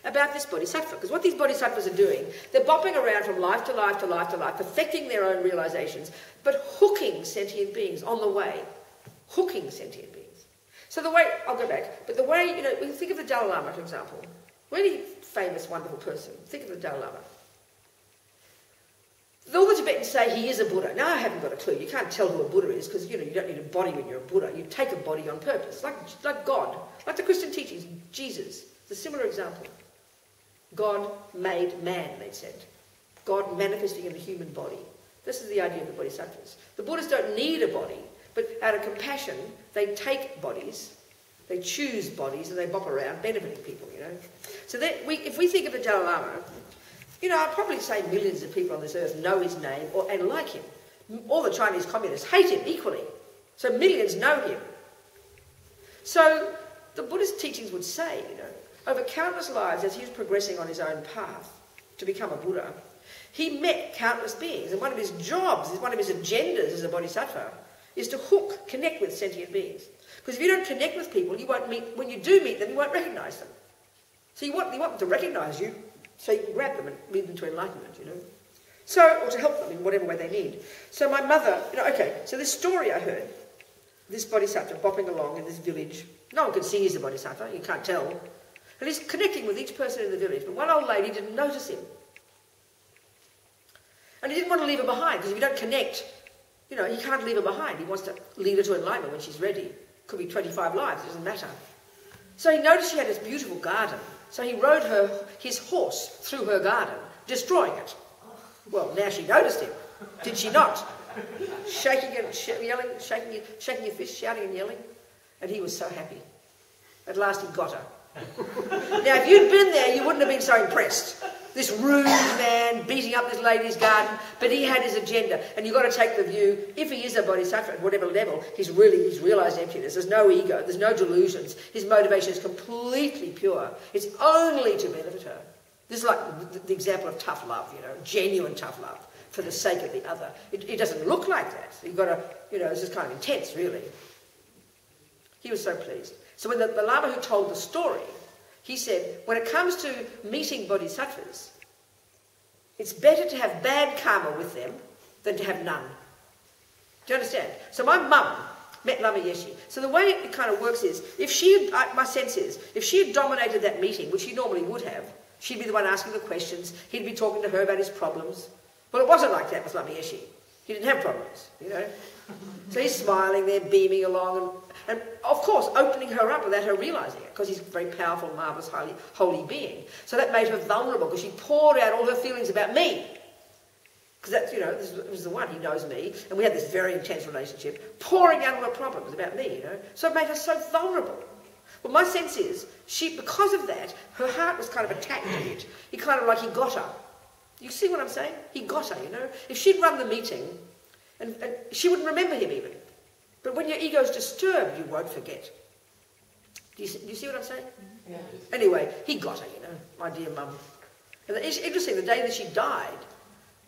Speaker 1: about this bodhisattva. Because what these bodhisattvas are doing, they're bopping around from life to life to life to life, perfecting their own realizations, but hooking sentient beings on the way. Hooking sentient beings. So the way, I'll go back, but the way, you know, we can think of the Dalai Lama, for example. Really famous, wonderful person. Think of the Dalai Lama. All the Tibetans say he is a Buddha. Now I haven't got a clue. You can't tell who a Buddha is because, you know, you don't need a body when you're a Buddha. You take a body on purpose, like God, like the Christian teachings. Jesus, it's a similar example. God made man, they said. God manifesting in the human body. This is the idea of the bodhisattvas. The Buddhists don't need a body, but out of compassion, they take bodies, they choose bodies, and they bop around benefiting people, you know. So if we think of the Dalai Lama, you know, I'd probably say millions of people on this earth know his name and like him. All the Chinese communists hate him equally. So millions know him. So the Buddhist teachings would say, you know, over countless lives as he was progressing on his own path to become a Buddha, he met countless beings. And one of his jobs, one of his agendas as a bodhisattva, is to connect with sentient beings. Because if you don't connect with people, you won't meet, when you do meet them, you won't recognise them. So you want them to recognise you, so you can grab them and lead them to enlightenment, you know. So, or to help them in whatever way they need. So my mother, you know, okay, so this story I heard this bodhisattva bopping along in this village. No one can see he's a bodhisattva, you can't tell. And he's connecting with each person in the village. But one old lady didn't notice him. And he didn't want to leave her behind, because if you don't connect, you know, he can't leave her behind. He wants to lead her to enlightenment when she's ready. Could be 25 lives, it doesn't matter. So he noticed she had this beautiful garden. So he rode his horse through her garden, destroying it. Well, now she noticed him. Did she not? Shaking and yelling, shaking your fist, shouting and yelling. And he was so happy. At last he got her. Now, if you'd been there, you wouldn't have been so impressed. This rude man beating up this lady's garden, but he had his agenda. And you've got to take the view, if he is a bodhisattva at whatever level, he's realised emptiness. There's no ego, there's no delusions. His motivation is completely pure. It's only to benefit her. This is like the example of tough love, you know, genuine tough love for the sake of the other. It doesn't look like that. You've got to, you know, this is kind of intense, really. He was so pleased. So when the Lama who told the story, he said, when it comes to meeting bodhisattvas, it's better to have bad karma with them than to have none. Do you understand? So my mum met Lama Yeshe. So the way it kind of works is, my sense is, if she had dominated that meeting, which she normally would have, she'd be the one asking the questions, he'd be talking to her about his problems. Well, it wasn't like that with Lama Yeshe. He didn't have problems, you know. So he's smiling there, beaming along, and of course opening her up without her realising it, because he's a very powerful, marvellous, holy being. So that made her vulnerable, because she poured out all her feelings about me. Because that's, you know, this was the one, he knows me, and we had this very intense relationship, pouring out all her problems about me, you know. So it made her so vulnerable. Well, my sense is, because of that, her heart was kind of attacked a bit. He got her. You see what I'm saying? He got her, you know. If she'd run the meeting, and she wouldn't remember him even. But when your ego's disturbed, you won't forget. Do you see what I'm saying?
Speaker 2: Yeah.
Speaker 1: Anyway, he got her, you know, my dear mum. And it's interesting, the day that she died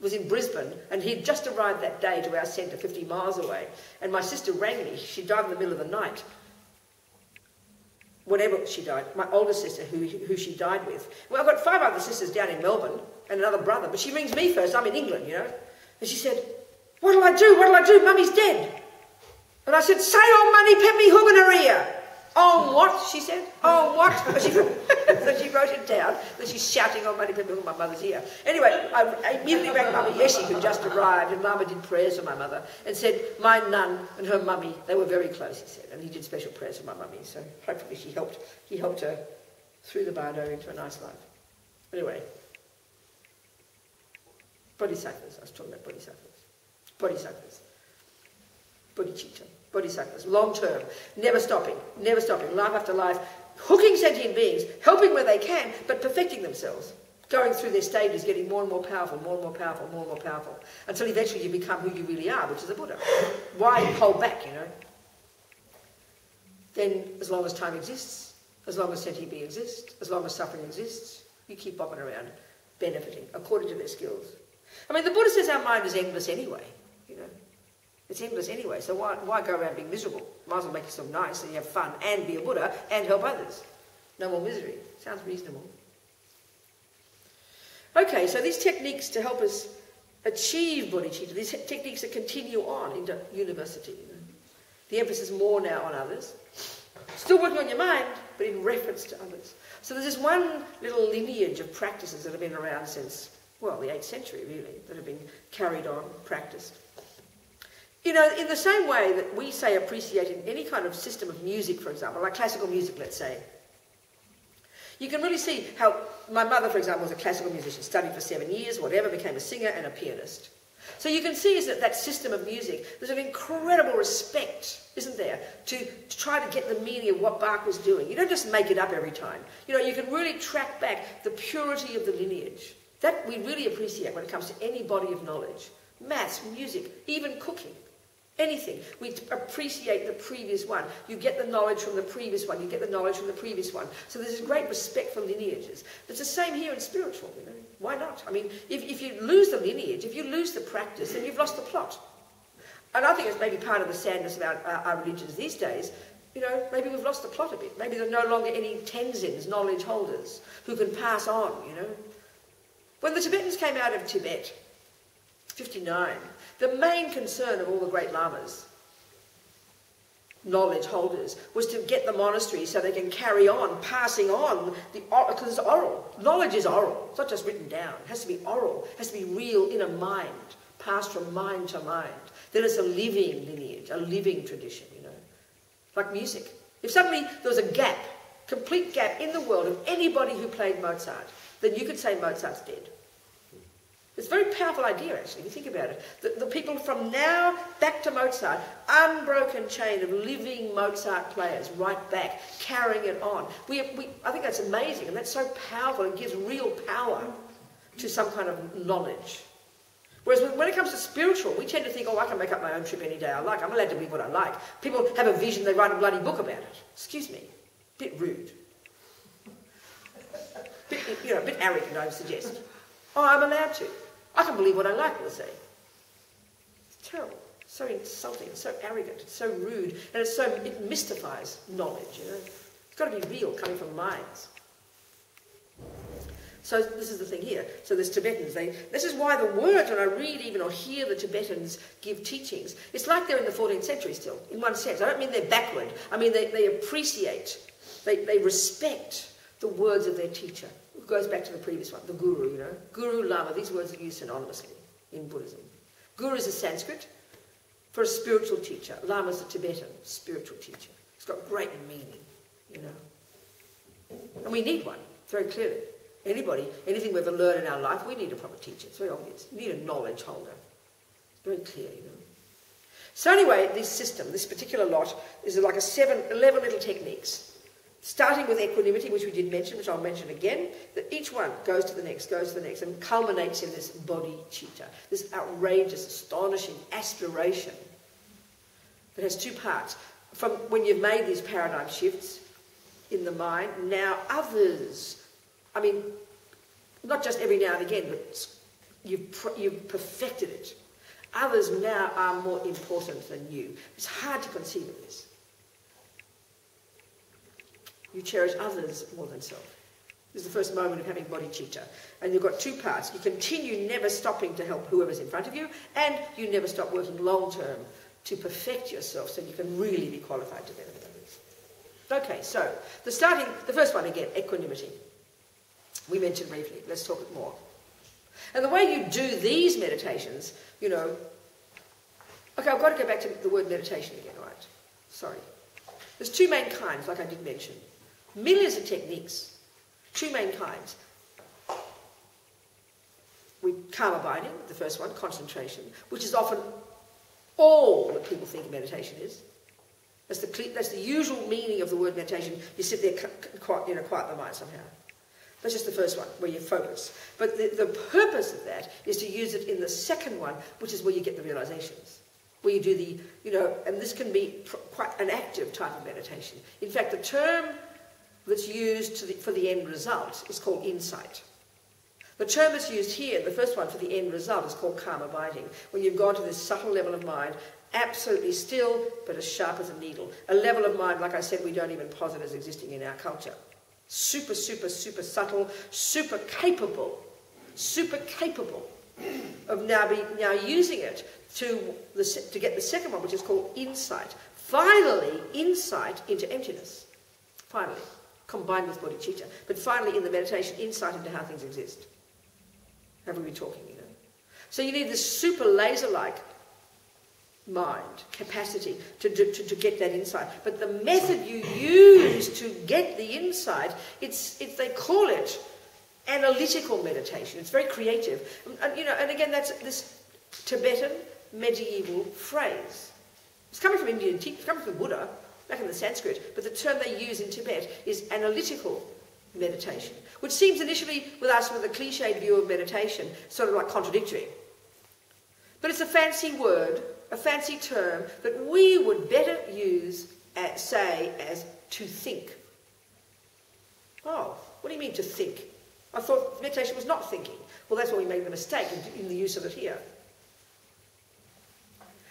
Speaker 1: was in Brisbane, and he'd just arrived that day to our centre, 50 miles away. And my sister rang me. She died in the middle of the night. Whenever she died, my older sister, who she died with. Well, I've got 5 other sisters down in Melbourne, and another brother, but she rings me first. I'm in England, you know. And she said, what'll I do? Mummy's dead. And I said, say on money, pet me hook in her ear. Oh, what? She said. Oh, what? So she wrote it down. Then she's shouting on money, pet me hook in my mother's ear. Anyway, I immediately rang Mama Yeshe, who just arrived, and Lama did prayers for my mother, and said, my nun and her mummy, they were very close, he said, and he did special prayers for my mummy, so hopefully he helped her through the bardo into a nice life. Anyway, bodhisattvas, I was talking about bodhisattvas, bodhicitta, bodhisattvas, long term, never stopping, life after life, hooking sentient beings, helping where they can, but perfecting themselves, going through their stages, getting more and more powerful, until eventually you become who you really are, which is a Buddha. Why hold back, you know? Then, as long as time exists, as long as sentient beings exist, as long as suffering exists, you keep bopping around, benefiting, according to their skills. I mean, the Buddha says our mind is endless anyway, you know. It's endless anyway, so why go around being miserable? Might as well make yourself nice and you have fun and be a Buddha and help others. No more misery. Sounds reasonable. Okay, so these techniques to help us achieve bodhicitta, these techniques that continue on into university. You know. The emphasis more now on others. Still working on your mind, but in reference to others. So there's this one little lineage of practices that have been around since, well, the 8th century, really, that have been carried on, practiced. You know, in the same way that we say appreciate in any kind of system of music, for example, like classical music, let's say, you can really see how my mother, for example, was a classical musician, studied for 7 years, whatever, became a singer and a pianist. So you can see is that system of music, there's an incredible respect, isn't there, to try to get the meaning of what Bach was doing. You don't just make it up every time. You know, you can really track back the purity of the lineage. That we really appreciate when it comes to any body of knowledge. Maths, music, even cooking. Anything. We appreciate the previous one. You get the knowledge from the previous one. You get the knowledge from the previous one. So there's this great respect for lineages. It's the same here in spiritual, you know. Why not? I mean, if you lose the lineage, if you lose the practice, then you've lost the plot. And I think it's maybe part of the sadness about our religions these days. You know, maybe we've lost the plot a bit. Maybe there are no longer any Tenzins, knowledge holders, who can pass on, you know. When the Tibetans came out of Tibet, 59, the main concern of all the great lamas knowledge holders was to get the monastery so they can carry on, passing on, because it's oral. Knowledge is oral. It's not just written down. It has to be oral. It has to be real in a mind, passed from mind to mind. Then it's a living lineage, a living tradition, you know. Like music. If suddenly there was a gap, complete gap in the world of anybody who played Mozart, then you could say Mozart's dead. It's a very powerful idea, actually, if you think about it. The people from now back to Mozart, unbroken chain of living Mozart players right back, carrying it on. I think that's amazing, and that's so powerful. It gives real power to some kind of knowledge. Whereas when it comes to spiritual, we tend to think, oh, I can make up my own trip any day I like. I'm allowed to be what I like. People have a vision, they write a bloody book about it. Excuse me. Bit rude. A bit arrogant, I would suggest. Oh, I'm allowed to. I can believe what I like, we'll say. It's terrible. So insulting, so arrogant, it's so rude, and it mystifies knowledge, you know. It's got to be real, coming from minds. So this is the thing here. So there's Tibetans. This is why the words, when I read even or hear the Tibetans give teachings, it's like they're in the 14th century still, in one sense. I don't mean they're backward. I mean they appreciate, they respect the words of their teacher. It goes back to the previous one, the guru, you know. Guru, lama, these words are used synonymously in Buddhism. Guru is a Sanskrit for a spiritual teacher. Lama is a Tibetan spiritual teacher. It's got great meaning, you know. And we need one, very clearly. Anything we ever learn in our life, we need a proper teacher. It's very obvious. You need a knowledge holder. It's very clear, you know. So anyway, this system, this particular lot, is like 11 little techniques. Starting with equanimity, which we did mention, which I'll mention again, that each one goes to the next, and culminates in this bodhicitta, this outrageous, astonishing aspiration that has two parts. From when you've made these paradigm shifts in the mind, now others, I mean, not just every now and again, but you've perfected it. Others now are more important than you. It's hard to conceive of this. You cherish others more than self. This is the first moment of having bodhicitta. And you've got two parts. You continue never stopping to help whoever's in front of you, and you never stop working long term to perfect yourself so you can really be qualified to benefit others. Okay, so the first one again, equanimity. We mentioned briefly. Let's talk more. And the way you do these meditations, you know... Okay, I've got to go back to the word meditation again, right? Sorry. There's two main kinds, like I did mention. Millions of techniques. Two main kinds. Calm abiding, the first one, concentration, which is often all that people think meditation is. That's the usual meaning of the word meditation. You sit there, quiet the mind somehow. That's just the first one, where you focus. But the purpose of that is to use it in the second one, which is where you get the realizations. Where you do the, and this can be quite an active type of meditation. In fact, the term that's used for the end result is called insight. The term that's used here, the first one for the end result, is called calm abiding. When you've gone to this subtle level of mind, absolutely still, but as sharp as a needle. A level of mind, like I said, we don't even posit as existing in our culture. Super, super, super subtle, super capable of now using it to get the second one, which is called insight. Finally, insight into emptiness. Finally, combined with bodhicitta. But finally, in the meditation, insight into how things exist. Have we been talking, So you need this super laser-like mind, capacity to get that insight. But the method you use to get the insight, they call it analytical meditation. It's very creative. And again, that's this Tibetan medieval phrase. It's coming from Indian teachers, it's coming from Buddha, back in the Sanskrit, but the term they use in Tibet is analytical meditation, which seems initially with us with a cliched view of meditation sort of like contradictory. But it's a fancy word, a fancy term that we would better use say as to think. Oh, what do you mean to think? I thought meditation was not thinking. Well, that's why we made the mistake in the use of it here.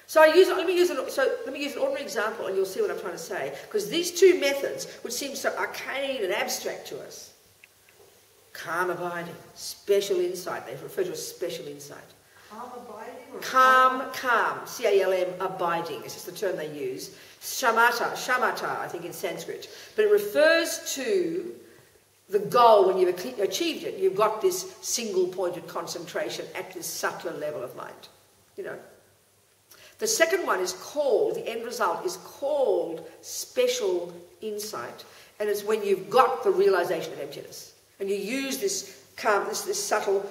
Speaker 1: So let me use an ordinary example, and you'll see what I'm trying to say. Because these two methods, which seem so arcane and abstract to us, calm abiding, special insight, they refer to as special insight.
Speaker 2: Calm abiding or
Speaker 1: Calm, C-A-L-M, abiding. It's just the term they use. Shamatha, I think in Sanskrit. But it refers to the goal when you've achieved it. You've got this single-pointed concentration at this subtler level of mind. You know. The second one is called, the end result is called special insight. And it's when you've got the realization of emptiness. And you use this calm, this subtle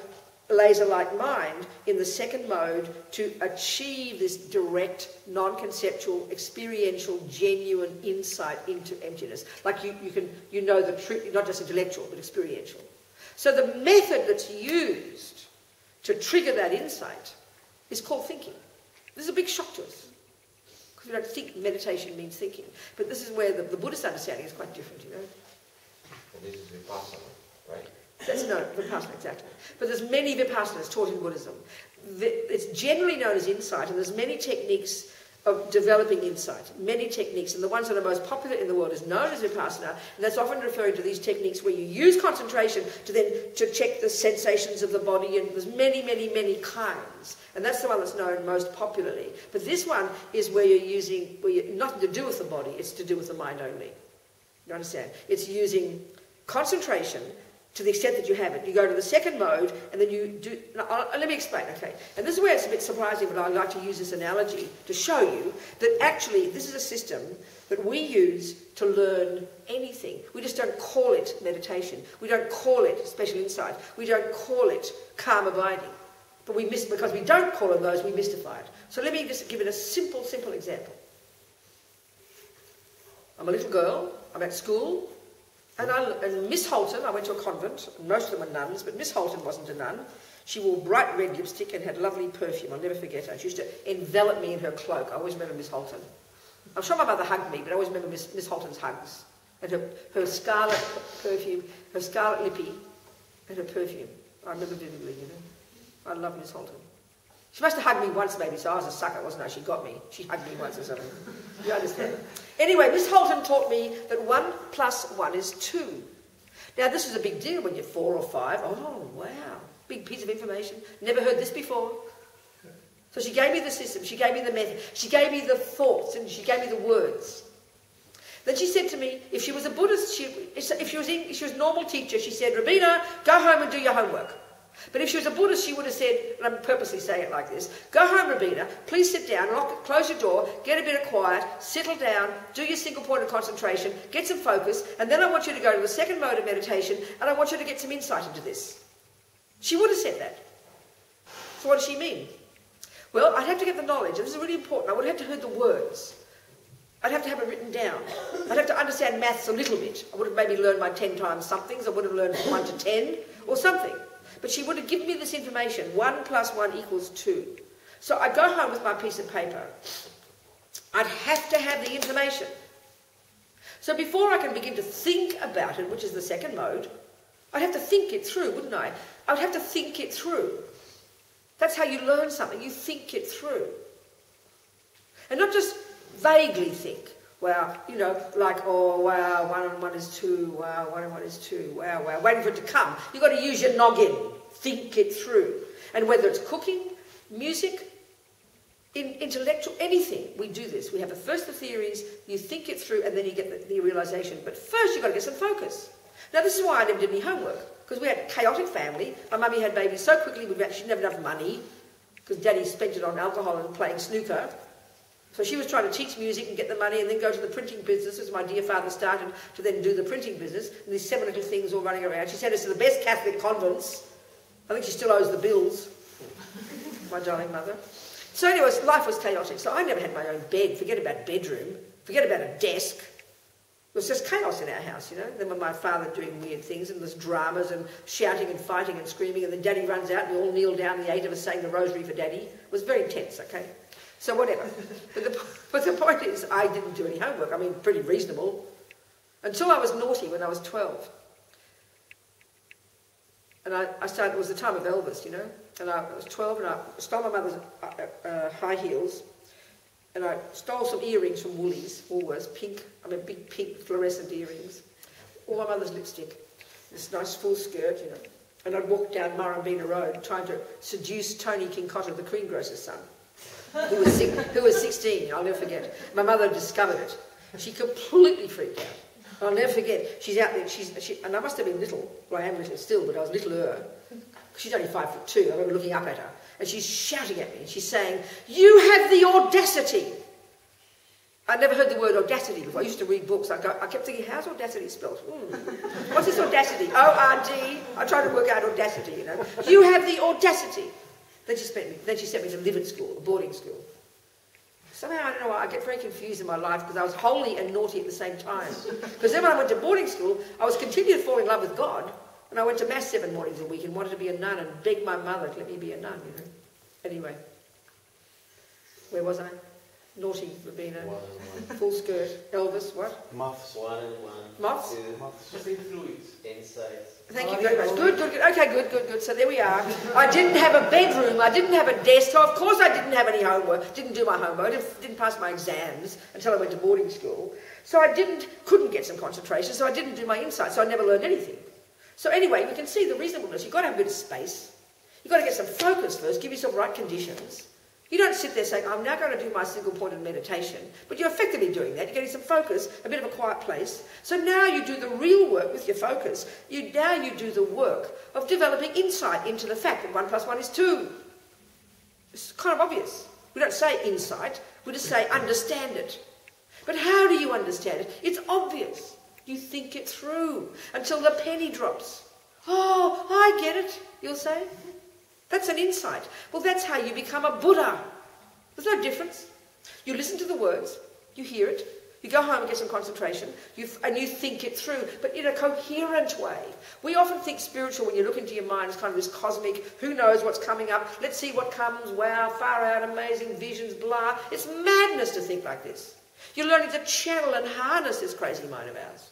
Speaker 1: laser-like mind in the second mode to achieve this direct, non-conceptual, experiential, genuine insight into emptiness. Like you know the truth, not just intellectual, but experiential. So the method that's used to trigger that insight is called thinking. This is a big shock to us. Because we don't think meditation means thinking. But this is where the Buddhist understanding is quite different, you know.
Speaker 3: And this is Vipassana, right?
Speaker 1: That's no, Vipassana, exactly. But there's many Vipassanas taught in Buddhism. It's generally known as insight, and there's many techniques of developing insight, many techniques, and the ones that are most popular in the world is known as Vipassana, and that's often referring to these techniques where you use concentration to check the sensations of the body, and there's many kinds, and that's the one that's known most popularly. But this one is where you're nothing to do with the body, it's to do with the mind only. You understand? It's using concentration to the extent that you have it. You go to the second mode, and then you do... let me explain, okay? And this is where it's a bit surprising, but I like to use this analogy to show you that actually this is a system that we use to learn anything. We just don't call it meditation. We don't call it special insight. We don't call it calm abiding. But because we don't call it those, we mystify it. So let me just give it a simple example. I'm a little girl, I'm at school, and Miss Holton, I went to a convent, most of them were nuns, but Miss Holton wasn't a nun. She wore bright red lipstick and had lovely perfume. I'll never forget her. She used to envelop me in her cloak. I always remember Miss Holton. I'm sure my mother hugged me, but I always remember Miss Holton's hugs. And her scarlet perfume, her scarlet lippy, and her perfume. I remember vividly, you know. I love Miss Holton. She must have hugged me once maybe, so I was a sucker, wasn't I? She got me. She hugged me once or something. You understand? Anyway, Miss Holton taught me that 1 + 1 is 2. Now, this is a big deal when you're 4 or 5. Oh, wow. Big piece of information. Never heard this before. So she gave me the system, she gave me the method, she gave me the thoughts, and she gave me the words. Then she said to me, if she was a Buddhist, if she was a normal teacher, she said, Robina, go home and do your homework. But if she was a Buddhist, she would have said, and I'm purposely saying it like this, go home, Robina, please sit down, close your door, get a bit of quiet, settle down, do your single point of concentration, get some focus, and then I want you to go to the second mode of meditation, and I want you to get some insight into this. She would have said that. So what does she mean? Well, I'd have to get the knowledge, and this is really important. I would have to hear the words. I'd have to have it written down. I'd have to understand maths a little bit. I would have maybe learned my 10 times somethings. I would have learned 1 to 10 or something. But she would have given me this information, 1 + 1 = 2. So I go home with my piece of paper. I'd have to have the information. So before I can begin to think about it, which is the second mode, I'd have to think it through, wouldn't I? I would have to think it through. That's how you learn something. You think it through. And not just vaguely think. Wow, you know, like, oh, wow, 1 and 1 is 2. Wow, 1 and 1 is 2. Wow, wow, waiting for it to come. You've got to use your noggin. Think it through. And whether it's cooking, music, intellectual, anything, we do this. We have first the theories, you think it through, and then you get the realization. But first you've got to get some focus. Now, this is why I never did any homework. Because we had a chaotic family. My mummy had babies so quickly, she didn't have enough money. Because Daddy spent it on alcohol and playing snooker. So she was trying to teach music and get the money and then go to the printing business, as my dear father started to then do the printing business. And these 7 little things all running around. She sent us to the best Catholic convents. I think she still owes the bills, my darling mother. So anyways, life was chaotic. So I never had my own bed. Forget about bedroom. Forget about a desk. It was just chaos in our house, you know. Then when my father doing weird things and there's dramas and shouting and fighting and screaming and then Daddy runs out and we all kneel down, the 8 of us saying the rosary for Daddy. It was very intense, okay? So whatever. But the point is, I didn't do any homework. I mean, pretty reasonable. Until I was naughty when I was 12. And I started, it was the time of Elvis, you know. And I was 12 and I stole my mother's high heels. And I stole some earrings from Woolworths, big pink fluorescent earrings. All my mother's lipstick. This nice full skirt, you know. And I'd walk down Murrumbina Road trying to seduce Tony Kincotta, the greengrocer's son, who was 16, I'll never forget. My mother discovered it. She completely freaked out. I'll never forget, she's out there, and I must have been little, well I am little still, but I was littler. She's only 5'2", I remember looking up at her, and she's shouting at me, and she's saying, "You have the audacity!" I'd never heard the word audacity before. I used to read books. I kept thinking, how's audacity spelled? What's this audacity? O-R-D. I tried to work out audacity, you know. You have the audacity. Then she sent me to Vid1 school, a boarding school. Somehow, I don't know why, I get very confused in my life because I was holy and naughty at the same time. Because then when I went to boarding school, I was continuing to fall in love with God, and I went to Mass 7 mornings a week and wanted to be a nun and begged my mother to let me be a nun, you know. Anyway, where was I? Naughty, Robina. Full skirt. Elvis, what?
Speaker 4: Moths.
Speaker 3: 1 and 1.
Speaker 1: Moths?
Speaker 3: 2.
Speaker 4: Just influence.
Speaker 3: Insights.
Speaker 1: Thank you very much. Good. Okay, good. So there we are. I didn't have a bedroom. I didn't have a desk. So of course I didn't have any homework. Didn't do my homework. Didn't pass my exams until I went to boarding school. So I couldn't get some concentration. So I didn't do my insights. So I never learned anything. So anyway, we can see the reasonableness. You've got to have a bit of space. You've got to get some focus first. Give yourself right conditions. You don't sit there saying, I'm now going to do my single-pointed meditation, but you're effectively doing that. You're getting some focus, a bit of a quiet place. So now you do the real work with your focus. Now you do the work of developing insight into the fact that 1 + 1 is 2. It's kind of obvious. We don't say insight, we just say understand it. But how do you understand it? It's obvious. You think it through until the penny drops. Oh, I get it, you'll say. That's an insight. Well, that's how you become a Buddha. There's no difference. You listen to the words, you hear it, you go home and get some concentration, and you think it through, but in a coherent way. We often think spiritual when you look into your mind as kind of this cosmic, who knows what's coming up, let's see what comes, wow, far out, amazing visions, blah. It's madness to think like this. You're learning to channel and harness this crazy mind of ours.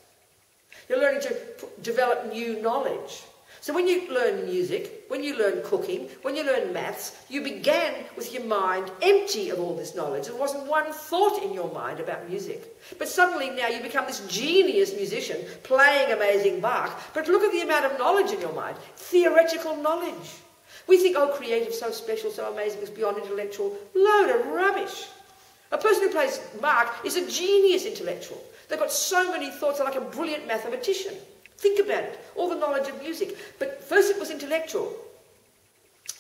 Speaker 1: You're learning to develop new knowledge. So when you learn music, when you learn cooking, when you learn maths, you began with your mind empty of all this knowledge. There wasn't one thought in your mind about music. But suddenly now you become this genius musician playing amazing Bach. But look at the amount of knowledge in your mind. Theoretical knowledge. We think, oh, creative, so special, so amazing, it's beyond intellectual. Load of rubbish. A person who plays Bach is a genius intellectual. They've got so many thoughts, they're like a brilliant mathematician. Think about it, all the knowledge of music. But first it was intellectual.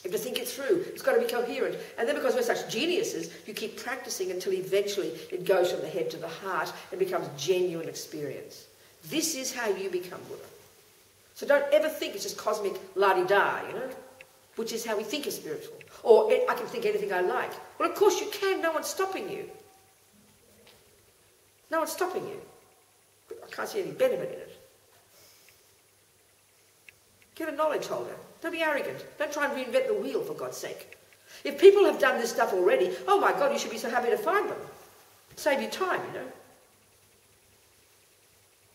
Speaker 1: You have to think it through. It's got to be coherent. And then because we're such geniuses, you keep practicing until eventually it goes from the head to the heart and becomes genuine experience. This is how you become Buddha. So don't ever think it's just cosmic la-di-da, you know, which is how we think of spiritual. Or I can think anything I like. Well, of course you can. No one's stopping you. No one's stopping you. I can't see any benefit in it. Get a knowledge holder. Don't be arrogant. Don't try and reinvent the wheel, for God's sake. If people have done this stuff already, oh my God, you should be so happy to find them. Save you time, you know.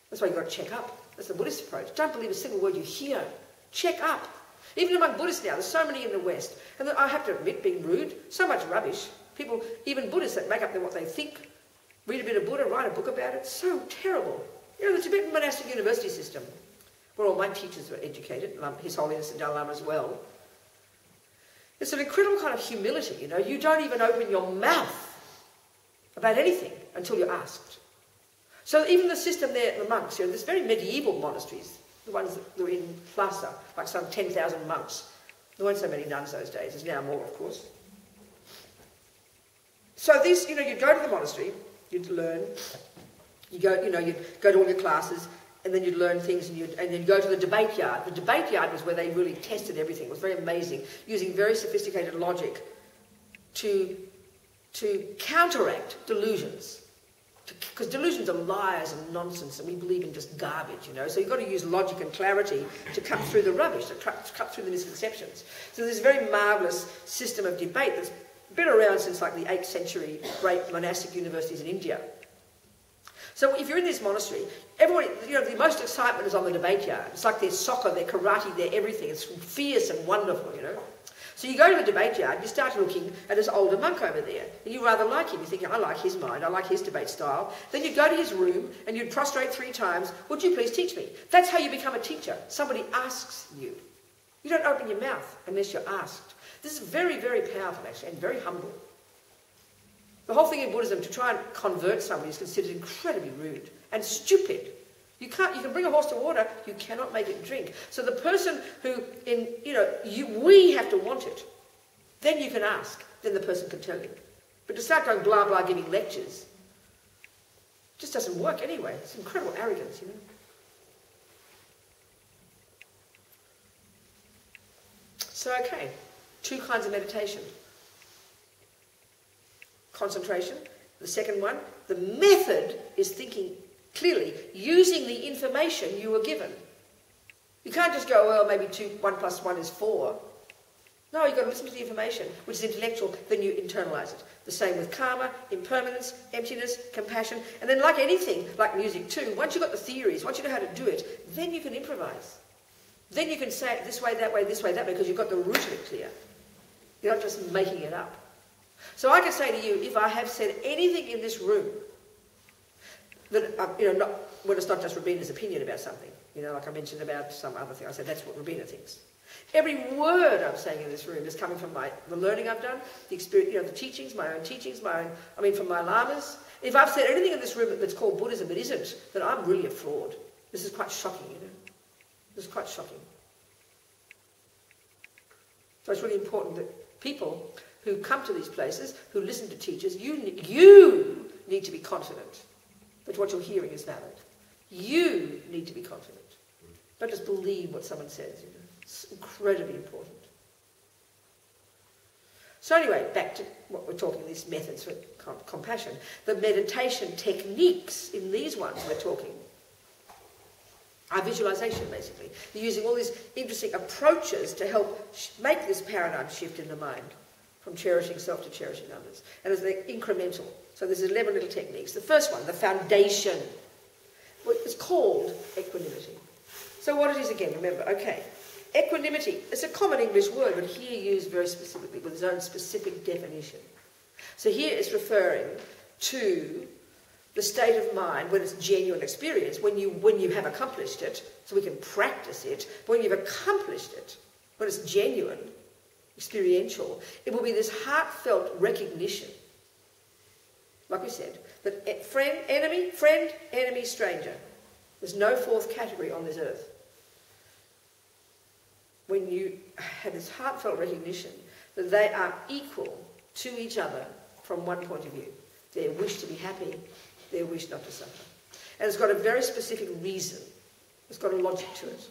Speaker 1: That's why you've got to check up. That's the Buddhist approach. Don't believe a single word you hear. Check up. Even among Buddhists now, there's so many in the West. And I have to admit, being rude, so much rubbish. People, even Buddhists that make up what they think, read a bit of Buddha, write a book about it. So terrible. You know, the Tibetan monastic university system, where all my teachers were educated, His Holiness the Dalai Lama as well. It's an incredible kind of humility, you know. You don't even open your mouth about anything until you're asked. So even the system there, the monks, you know, there's very medieval monasteries, the ones that were in Lhasa, like some 10,000 monks. There weren't so many nuns those days, there's now more, of course. So these, you know, you'd go to the monastery, you'd learn, you'd go to all your classes, and then you'd learn things, and then you'd go to the debate yard. The debate yard was where they really tested everything. It was very amazing, using very sophisticated logic to counteract delusions. Because delusions are lies and nonsense, and we believe in just garbage, you know. So you've got to use logic and clarity to cut through the rubbish, to cut through the misconceptions. So there's a very marvellous system of debate that's been around since like the 8th century, great monastic universities in India. So if you're in this monastery, everybody, you know, the most excitement is on the debate yard. It's like their soccer, their karate, their everything. It's fierce and wonderful, you know. So you go to the debate yard, you start looking at this older monk over there, and you rather like him. You think, I like his mind, I like his debate style. Then you'd go to his room, and you'd prostrate 3 times, would you please teach me? That's how you become a teacher. Somebody asks you. You don't open your mouth unless you're asked. This is very, very powerful, actually, and very humble. The whole thing in Buddhism, to try and convert somebody is considered incredibly rude and stupid. You can bring a horse to water, you cannot make it drink. So the person who, we have to want it. Then you can ask, then the person can tell you. But to start going blah, blah, giving lectures, just doesn't work anyway. It's incredible arrogance, you know. So, okay, 2 kinds of meditation. Concentration. The second one, the method is thinking clearly, using the information you were given. You can't just go, well, maybe 1 + 1 is 4. No, you've got to listen to the information, which is intellectual, then you internalize it. The same with karma, impermanence, emptiness, compassion, and then like anything, like music too, once you've got the theories, once you know how to do it, then you can improvise. Then you can say it this way, that way, because you've got the root of it clear. You're not just making it up. So I can say to you, if I have said anything in this room that, when it's not just Robina's opinion about something, like I mentioned about some other thing, I said that's what Robina thinks. Every word I'm saying in this room is coming from the learning I've done, the experience, the teachings, my own teachings, from my lamas. If I've said anything in this room that's called Buddhism that isn't, then I'm really a fraud. This is quite shocking, This is quite shocking. So it's really important that people who come to these places, who listen to teachers, you need to be confident that what you're hearing is valid. You need to be confident. Don't just believe what someone says. It's incredibly important. So anyway, back to what we're talking, these methods for compassion. The meditation techniques in these ones we're talking are visualization, basically. You're using all these interesting approaches to help make this paradigm shift in the mind from cherishing self to cherishing others. And it's incremental. So there's 11 little techniques. The first one, the foundation, it's called equanimity. So what it is again, remember, okay. Equanimity, it's a common English word, but here used very specifically with its own specific definition. So here it's referring to the state of mind when it's genuine experience, when you have accomplished it, so we can practice it. When you've accomplished it, when it's genuine, experiential, it will be this heartfelt recognition, like we said, that friend, enemy, stranger. There's no fourth category on this earth. When you have this heartfelt recognition that they are equal to each other from one point of view. Their wish to be happy, their wish not to suffer. And it's got a very specific reason. It's got a logic to it.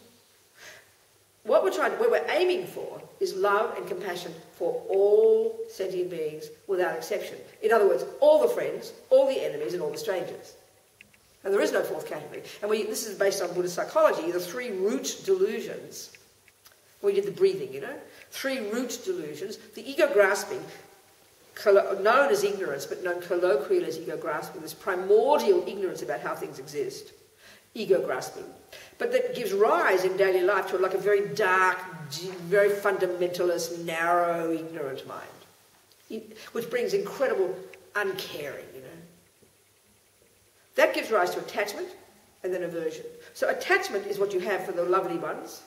Speaker 1: What we're aiming for is love and compassion for all sentient beings without exception. In other words, all the friends, all the enemies, and all the strangers. And there is no fourth category. And this is based on Buddhist psychology, the 3 root delusions. We did the breathing, 3 root delusions. The ego grasping, known as ignorance, but known colloquially as ego grasping, this primordial ignorance about how things exist. Ego grasping. But that gives rise in daily life to a very dark, very fundamentalist, narrow, ignorant mind. Which brings incredible uncaring, That gives rise to attachment and then aversion. So attachment is what you have for the lovely ones.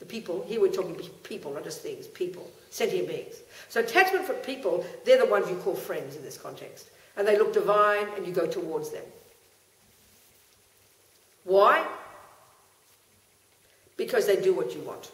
Speaker 1: The people, here we're talking people, not just things, people, sentient beings. So attachment for people, they're the ones you call friends in this context. And they look divine and you go towards them. Why? Because they do what you want.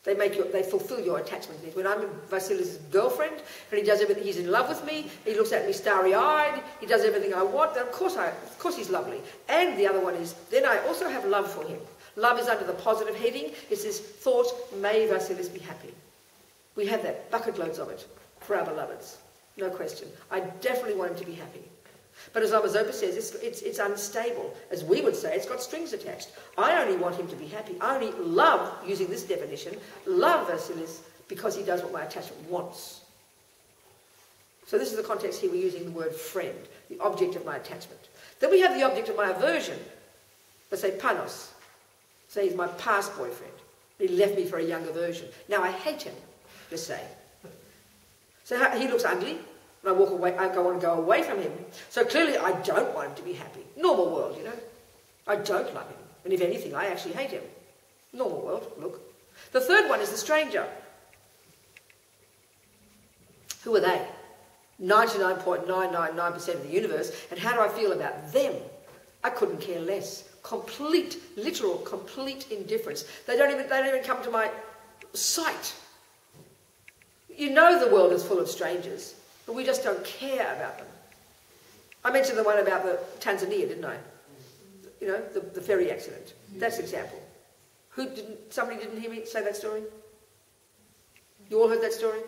Speaker 1: They fulfill your attachment needs. When I'm Vasilis' girlfriend and he does everything, he's in love with me, he looks at me starry-eyed, he does everything I want, then of course he's lovely. And the other one is, then I also have love for him. Love is under the positive heading. It's this thought, may Vasilis be happy. We have that, bucket loads of it, for our beloveds. No question. I definitely want him to be happy. But as Lama Zopa says, it's unstable. As we would say, it's got strings attached. I only want him to be happy. I only love, using this definition, love Vasilis because he does what my attachment wants. So this is the context here we're using the word friend, the object of my attachment. Then we have the object of my aversion. Let's say Paros. Say he's my past boyfriend. He left me for a younger version. Now I hate him, let's say. So he looks ugly, and I walk away, I want to go away from him. So clearly I don't want him to be happy. Normal world, I don't love him. And if anything, I actually hate him. Normal world, look. The third one is the stranger. Who are they? 99.999% of the universe. And how do I feel about them? I couldn't care less. Complete, literal, complete indifference. They don't even come to my sight. You know the world is full of strangers, but we just don't care about them. I mentioned the one about the Tanzania, didn't I? You know, the ferry accident. That's an example. Somebody didn't hear me say that story? You all heard that story?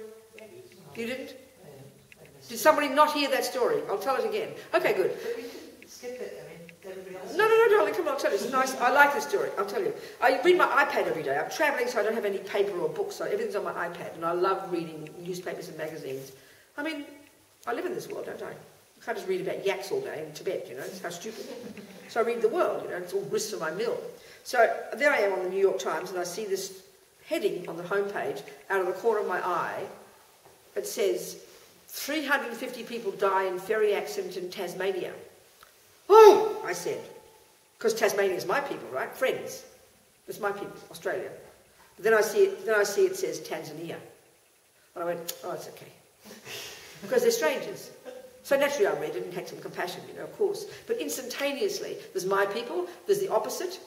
Speaker 1: You didn't? Did somebody not hear that story? I'll tell it again. Okay, good.
Speaker 4: But we could skip it. I mean, everybody else.
Speaker 1: No, darling, come on, I'll tell you. It's nice. I like this story. I'll tell you. I read my iPad every day. I'm travelling, so I don't have any paper or books, so everything's on my iPad, and I love reading newspapers and magazines. I mean, I live in this world, don't I? I can't just read about yaks all day in Tibet, you know, it's how stupid. So I read the world, you know, it's all grist for my mill. So there I am on the New York Times, and I see this heading on the homepage, out of the corner of my eye. It says, 350 people die in ferry accident in Tasmania. Oh, I said, because Tasmania is my people, right? Friends. It's my people, Australia. But then I see it says Tanzania. And I went, oh, it's okay. Because they're strangers. So naturally I read it and had some compassion, you know, of course. But instantaneously, there's my people, there's the opposite,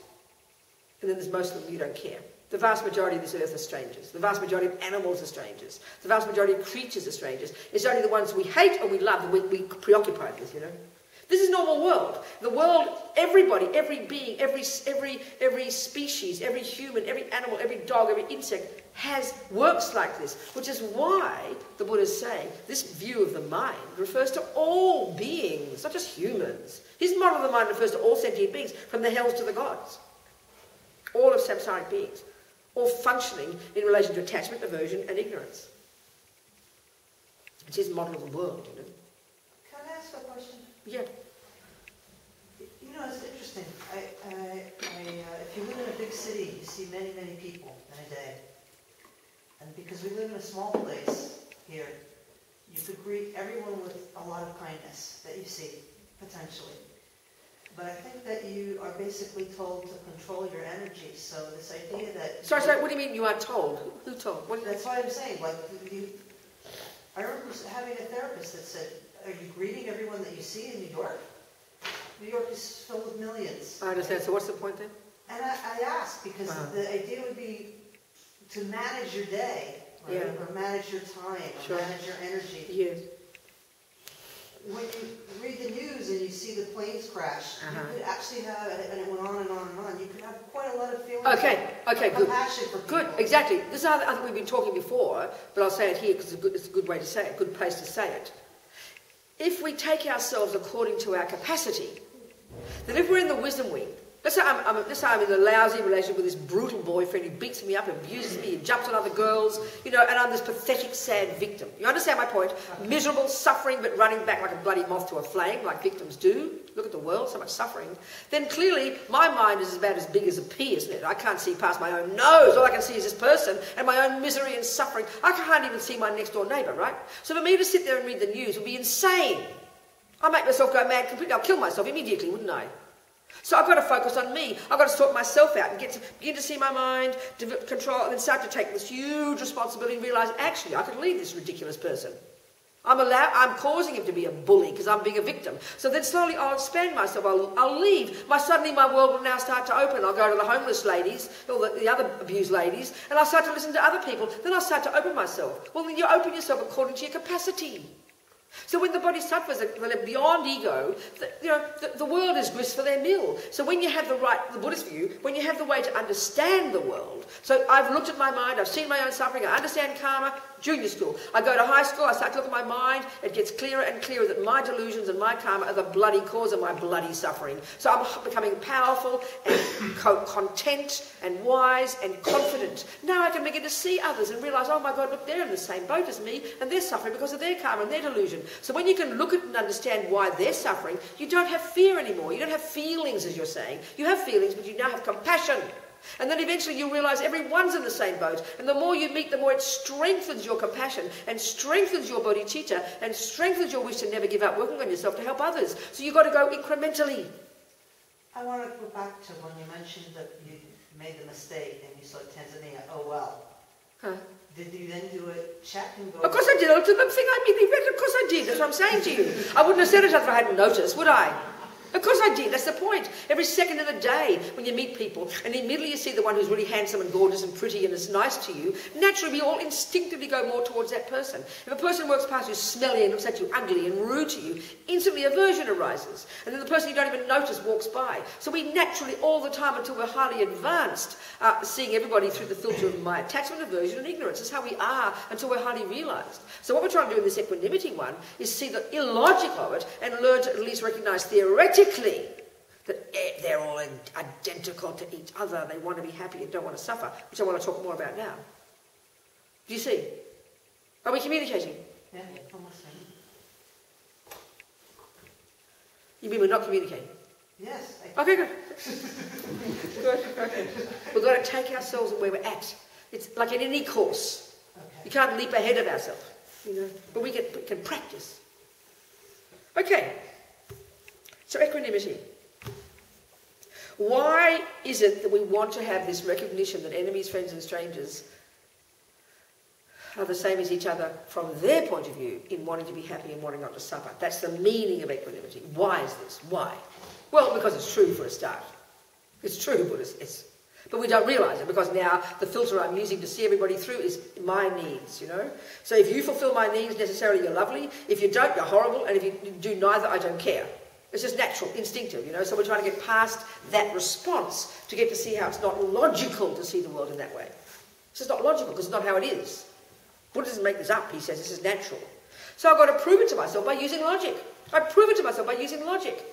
Speaker 1: and then there's most of them you don't care. The vast majority of this earth are strangers. The vast majority of animals are strangers. The vast majority of creatures are strangers. It's only the ones we hate or we love that we preoccupied with, you know. This is normal world. The world, everybody, every being, every species, every human, every animal, every dog, every insect works like this, which is why the Buddha's saying this view of the mind refers to all beings, not just humans. His model of the mind refers to all sentient beings, from the hells to the gods. All of samsaric beings, all functioning in relation to attachment, aversion, and ignorance. It's his model of the world, you know.
Speaker 4: Can I ask a question?
Speaker 1: Yeah.
Speaker 4: You know, it's interesting. If you live in a big city, you see many, many people in a day. And because we live in a small place here, you could greet everyone with a lot of kindness that you see, potentially. But I think that you are basically told to control your energy. So this idea that...
Speaker 1: Sorry, what do you mean you are told? Who told?
Speaker 4: That's what I'm saying. Like, I remember having a therapist that said, are you greeting everyone that you see in New York? New York is filled with millions.
Speaker 1: I understand. So what's the point then?
Speaker 4: And I asked, because the idea would be to manage your day, right?
Speaker 1: Yeah.
Speaker 4: Or manage your time, or manage your energy.
Speaker 1: Yes.
Speaker 4: When you read the news and you see the planes crash, you could actually have, and it went on and on and on, you could have quite a lot of feelings of compassion for people.
Speaker 1: Good, exactly. This is how I think we've been talking before, but I'll say it here because it's a good way to say it, a good place to say it. If we take ourselves according to our capacity, then if we're in the wisdom wing, let's say I'm in a lousy relationship with this brutal boyfriend who beats me up, abuses me, and jumps on other girls, you know, and I'm this pathetic, sad victim. You understand my point? Miserable, suffering, but running back like a bloody moth to a flame, like victims do. Look at the world, so much suffering. Then clearly, my mind is about as big as a pea, isn't it? I can't see past my own nose. All I can see is this person and my own misery and suffering. I can't even see my next door neighbour, right? So for me to sit there and read the news would be insane. I'd make myself go mad completely. I'll kill myself immediately, wouldn't I? So I've got to focus on me. I've got to sort myself out and begin to see my mind, control, and then start to take this huge responsibility and realise, actually, I could leave this ridiculous person. I'm causing him to be a bully because I'm being a victim. So then slowly I'll expand myself. I'll leave. Suddenly my world will now start to open. I'll go to the homeless ladies, or the other abused ladies, and I'll start to listen to other people. Then I'll start to open myself. Well, then you open yourself according to your capacity. So when the bodhisattvas are beyond ego, the world is grist for their mill. So when you have the Buddhist view, when you have the way to understand the world, so I've looked at my mind, I've seen my own suffering, I understand karma, junior school. I go to high school, I start to look at my mind, it gets clearer and clearer that my delusions and my karma are the bloody cause of my bloody suffering. So I'm becoming powerful and content and wise and confident. Now I can begin to see others and realise, oh my God, look, they're in the same boat as me and they're suffering because of their karma and their delusion. So when you can look at and understand why they're suffering, you don't have fear anymore. You don't have feelings, as you're saying. You have feelings, but you now have compassion. And then eventually you realise everyone's in the same boat. And the more you meet, the more it strengthens your compassion and strengthens your bodhicitta and strengthens your wish to never give up working on yourself to help others. So you've got to go incrementally.
Speaker 4: I want to go back to when you mentioned that you made the mistake and you saw Tanzania, oh well.
Speaker 1: Huh?
Speaker 4: Did you then do a check and go?
Speaker 1: Of course I did. I didn't think I'd be better. Of course I did. That's what I'm saying to you. I wouldn't have said it if I hadn't noticed, would I? Of course I did. That's the point. Every second of the day when you meet people and immediately you see the one who's really handsome and gorgeous and pretty and is nice to you, naturally we all instinctively go more towards that person. If a person walks past you smelly and looks at you ugly and rude to you, instantly aversion arises. And then the person you don't even notice walks by. So we naturally all the time until we're highly advanced seeing everybody through the filter of my attachment, aversion and ignorance. That's how we are until we're highly realised. So what we're trying to do in this equanimity one is see the illogic of it and learn to at least recognise theoretically that they're all identical to each other. They want to be happy and don't want to suffer, which I want to talk more about now. Do you see? Are we communicating?
Speaker 4: Yeah, almost.
Speaker 1: You mean we're not communicating?
Speaker 4: Yes.
Speaker 1: Okay, good. Good, okay. We've got to take ourselves where we're at. It's like in any course.
Speaker 4: Okay.
Speaker 1: You can't leap ahead of ourselves, you know, but we can practice. Okay. So equanimity. Why is it that we want to have this recognition that enemies, friends and strangers are the same as each other from their point of view in wanting to be happy and wanting not to suffer? That's the meaning of equanimity. Why is this? Why? Well, because it's true for a start. It's true, Buddhist. But we don't realise it because now the filter I'm using to see everybody through is my needs, you know. So if you fulfil my needs, necessarily you're lovely. If you don't, you're horrible. And if you do neither, I don't care. It's just natural, instinctive, you know. So we're trying to get past that response to get to see how it's not logical to see the world in that way. It's just not logical because it's not how it is. Buddha doesn't make this up, he says. This is natural. So I've got to prove it to myself by using logic. I prove it to myself by using logic.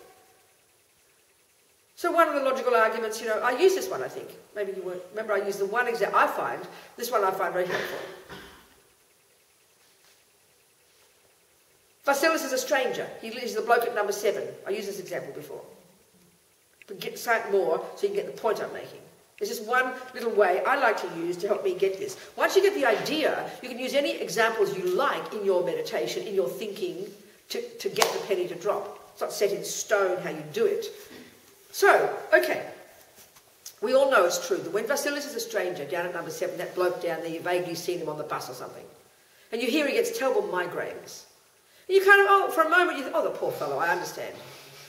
Speaker 1: So one of the logical arguments, you know, I use this one, I think. Maybe you weren't. Remember, I used the one example I find. This one I find very helpful. Vasilis is a stranger. He's the bloke at number 7. I used this example before. But say it more so you can get the point I'm making. There's just one little way I like to use to help me get this. Once you get the idea, you can use any examples you like in your meditation, in your thinking, to get the penny to drop. It's not set in stone how you do it. So, okay. We all know it's true that when Vasilis is a stranger down at number 7, that bloke down there, you've vaguely seen him on the bus or something, and you hear he gets terrible migraines. You kind of, for a moment, you think, oh, the poor fellow, I understand.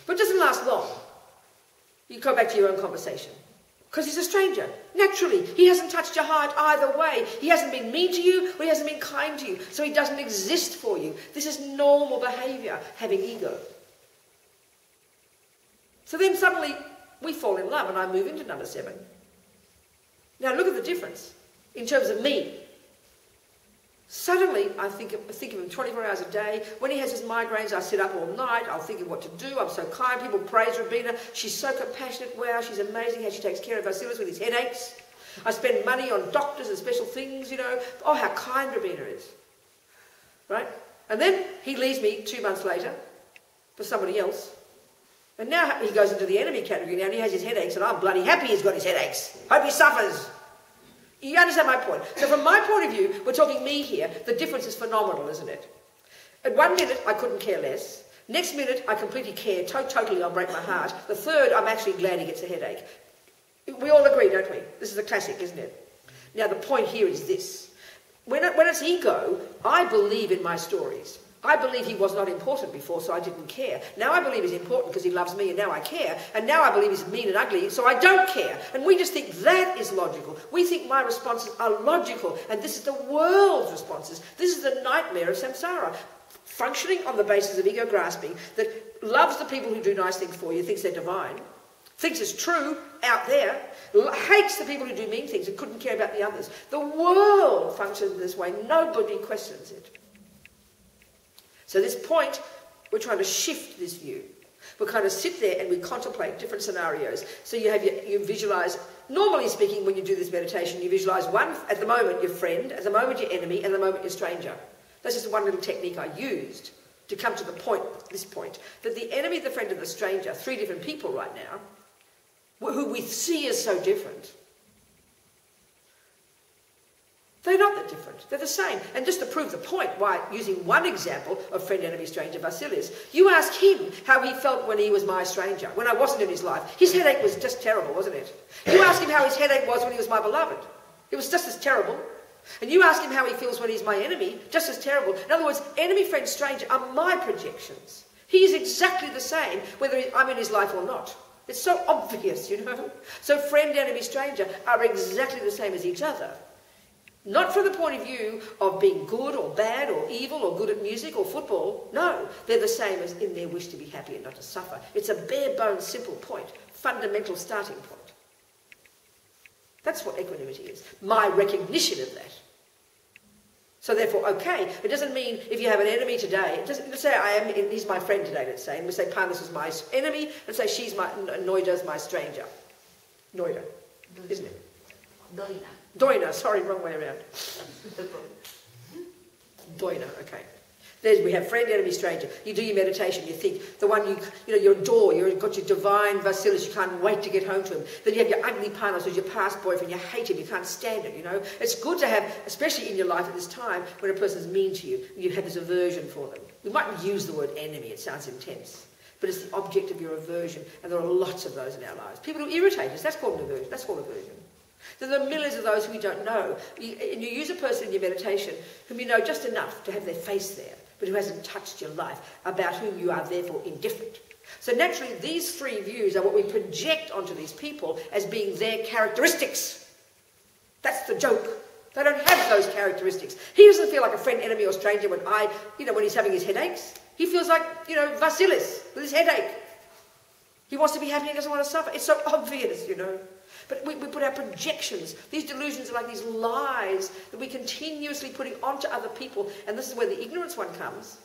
Speaker 1: But it doesn't last long. You go back to your own conversation. Because he's a stranger. Naturally, he hasn't touched your heart either way. He hasn't been mean to you, or he hasn't been kind to you. So he doesn't exist for you. This is normal behaviour, having ego. So then suddenly, we fall in love, and I move into number 7. Now look at the difference, in terms of me. Suddenly, I think of him 24 hours a day. When he has his migraines, I sit up all night. I'll think of what to do. I'm so kind. People praise Robina. She's so compassionate. Wow, she's amazing how she takes care of Vasilis with his headaches. I spend money on doctors and special things, you know. Oh, how kind Robina is. Right? And then he leaves me 2 months later for somebody else. And now he goes into the enemy category now and he has his headaches and I'm bloody happy he's got his headaches. Hope he suffers. You understand my point? So from my point of view, we're talking me here, the difference is phenomenal, isn't it? At 1 minute, I couldn't care less. Next minute, I completely care, totally, I'll break my heart. The third, I'm actually glad he gets a headache. We all agree, don't we? This is a classic, isn't it? Now, the point here is this. When it's ego, I believe in my stories. I believe he was not important before, so I didn't care. Now I believe he's important because he loves me, and now I care. And now I believe he's mean and ugly, so I don't care. And we just think that is logical. We think my responses are logical, and this is the world's responses. This is the nightmare of samsara. Functioning on the basis of ego grasping, that loves the people who do nice things for you, thinks they're divine, thinks it's true out there, hates the people who do mean things and couldn't care about the others. The world functions this way. Nobody questions it. So this point, we're trying to shift this view. We kind of sit there and we contemplate different scenarios. So you visualise, normally speaking, when you do this meditation, you visualise one, at the moment, your friend, at the moment, your enemy, and at the moment, your stranger. That's just one little technique I used to come to the point, this point, that the enemy, the friend, and the stranger, 3 different people right now, who we see as so different, They're not that different. They're the same. And just to prove the point, why, using one example of friend, enemy, stranger, Vasilis, you ask him how he felt when he was my stranger, when I wasn't in his life. His headache was just terrible, wasn't it? You ask him how his headache was when he was my beloved. It was just as terrible. And you ask him how he feels when he's my enemy, just as terrible. In other words, enemy, friend, stranger are my projections. He is exactly the same, whether I'm in his life or not. It's so obvious, you know. So friend, enemy, stranger are exactly the same as each other. Not from the point of view of being good or bad or evil or good at music or football. No, they're the same as in their wish to be happy and not to suffer. It's a bare-bones, simple point, fundamental starting point. That's what equanimity is, my recognition of that. So therefore, okay, it doesn't mean if you have an enemy today, let's say he's my friend today, let's say, and we say Paros is my enemy, let's say Noida's my stranger. Noida, isn't it? Doina, sorry, wrong way around. Doina, okay. We have friend, enemy, stranger. You do your meditation, you think, the one you adore, you've got your divine Vasilis, you can't wait to get home to him. Then you have your ugly Paros, who's your past boyfriend, you hate him, you can't stand it, you know. It's good to have, especially in your life at this time, when a person's mean to you, you have this aversion for them. We mightn't use the word enemy, it sounds intense. But it's the object of your aversion, and there are lots of those in our lives. People who irritate us, that's called an aversion, that's called aversion. There are millions of those who we don't know. And you use a person in your meditation whom you know just enough to have their face there, but who hasn't touched your life, about whom you are therefore indifferent. So naturally, these three views are what we project onto these people as being their characteristics. That's the joke. They don't have those characteristics. He doesn't feel like a friend, enemy, or stranger when when he's having his headaches. He feels like, Vasilis with his headache. He wants to be happy, he doesn't want to suffer. It's so obvious, But we put our projections, these delusions are like these lies that we're continuously putting onto other people, and this is where the ignorance one comes,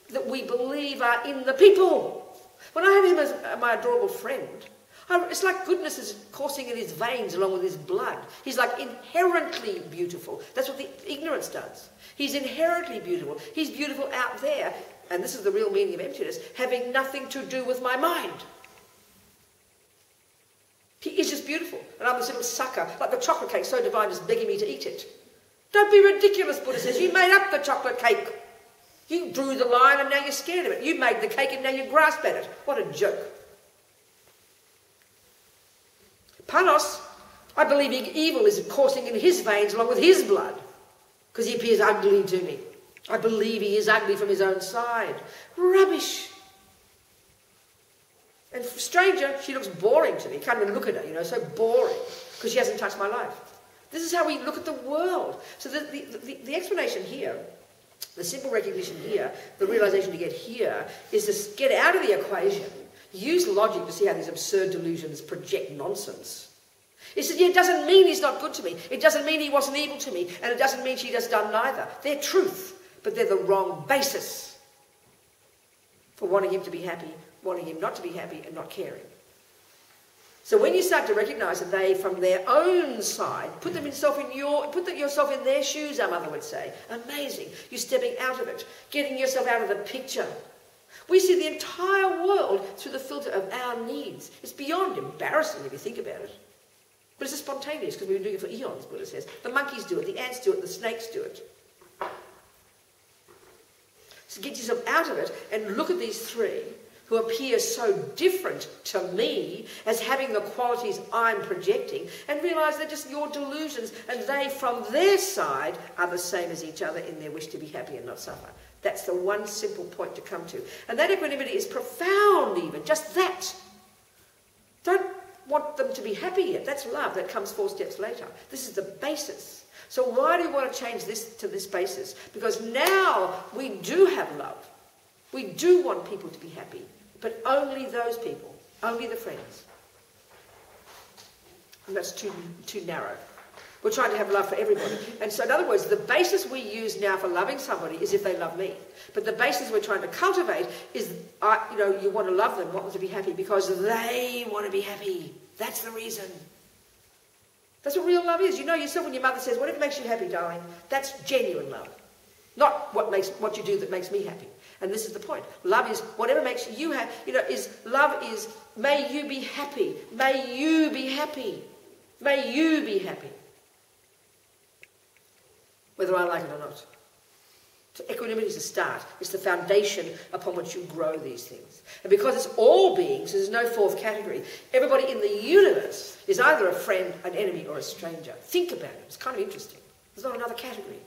Speaker 1: that we believe are in the people. When I have him as my adorable friend, it's like goodness is coursing in his veins along with his blood. He's like inherently beautiful. That's what the ignorance does. He's inherently beautiful. He's beautiful out there, and this is the real meaning of emptiness, having nothing to do with my mind. He is just beautiful, and I'm this little sucker, like the chocolate cake, so divine, just begging me to eat it. Don't be ridiculous, Buddha says. You made up the chocolate cake. You drew the line, and now you're scared of it. You made the cake, and now you grasp at it. What a joke. Paros, I believe evil is coursing in his veins along with his blood, because he appears ugly to me. I believe he is ugly from his own side. Rubbish. And stranger, she looks boring to me. Can't even look at her, so boring, because she hasn't touched my life. This is how we look at the world. So the explanation here, the simple recognition here, the realization to get here, is to get out of the equation, use logic to see how these absurd delusions project nonsense. He said, it doesn't mean he's not good to me. It doesn't mean he wasn't evil to me. And it doesn't mean she has done neither. They're truth, but they're the wrong basis for wanting him to be happy, wanting him not to be happy, and not caring. So when you start to recognise that they, from their own side, put yourself in their shoes, our mother would say. Amazing. You're stepping out of it, getting yourself out of the picture. We see the entire world through the filter of our needs. It's beyond embarrassing if you think about it. But it's spontaneous because we've been doing it for eons, Buddha says. The monkeys do it, the ants do it, the snakes do it. So get yourself out of it and look at these three who appear so different to me as having the qualities I'm projecting, and realise they're just your delusions, and they, from their side, are the same as each other in their wish to be happy and not suffer. That's the one simple point to come to. And that equanimity is profound even, just that. Don't want them to be happy yet. That's love. That comes 4 steps later. This is the basis. So why do you want to change this to this basis? Because now we do have love. We do want people to be happy. But only those people, only the friends. And that's too narrow. We're trying to have love for everybody. And so in other words, the basis we use now for loving somebody is if they love me. But the basis we're trying to cultivate is, you want to love them, want them to be happy because they want to be happy. That's the reason. That's what real love is. You know yourself when your mother says, whatever makes you happy, darling, that's genuine love. Not what you do that makes me happy. And this is the point. Love is whatever makes you happy. Love is, may you be happy. May you be happy. May you be happy. whether I like it or not. So equanimity is the start. It's the foundation upon which you grow these things. And because it's all beings, there's no fourth category. Everybody in the universe is either a friend, an enemy, or a stranger. Think about it. It's kind of interesting. There's not another category.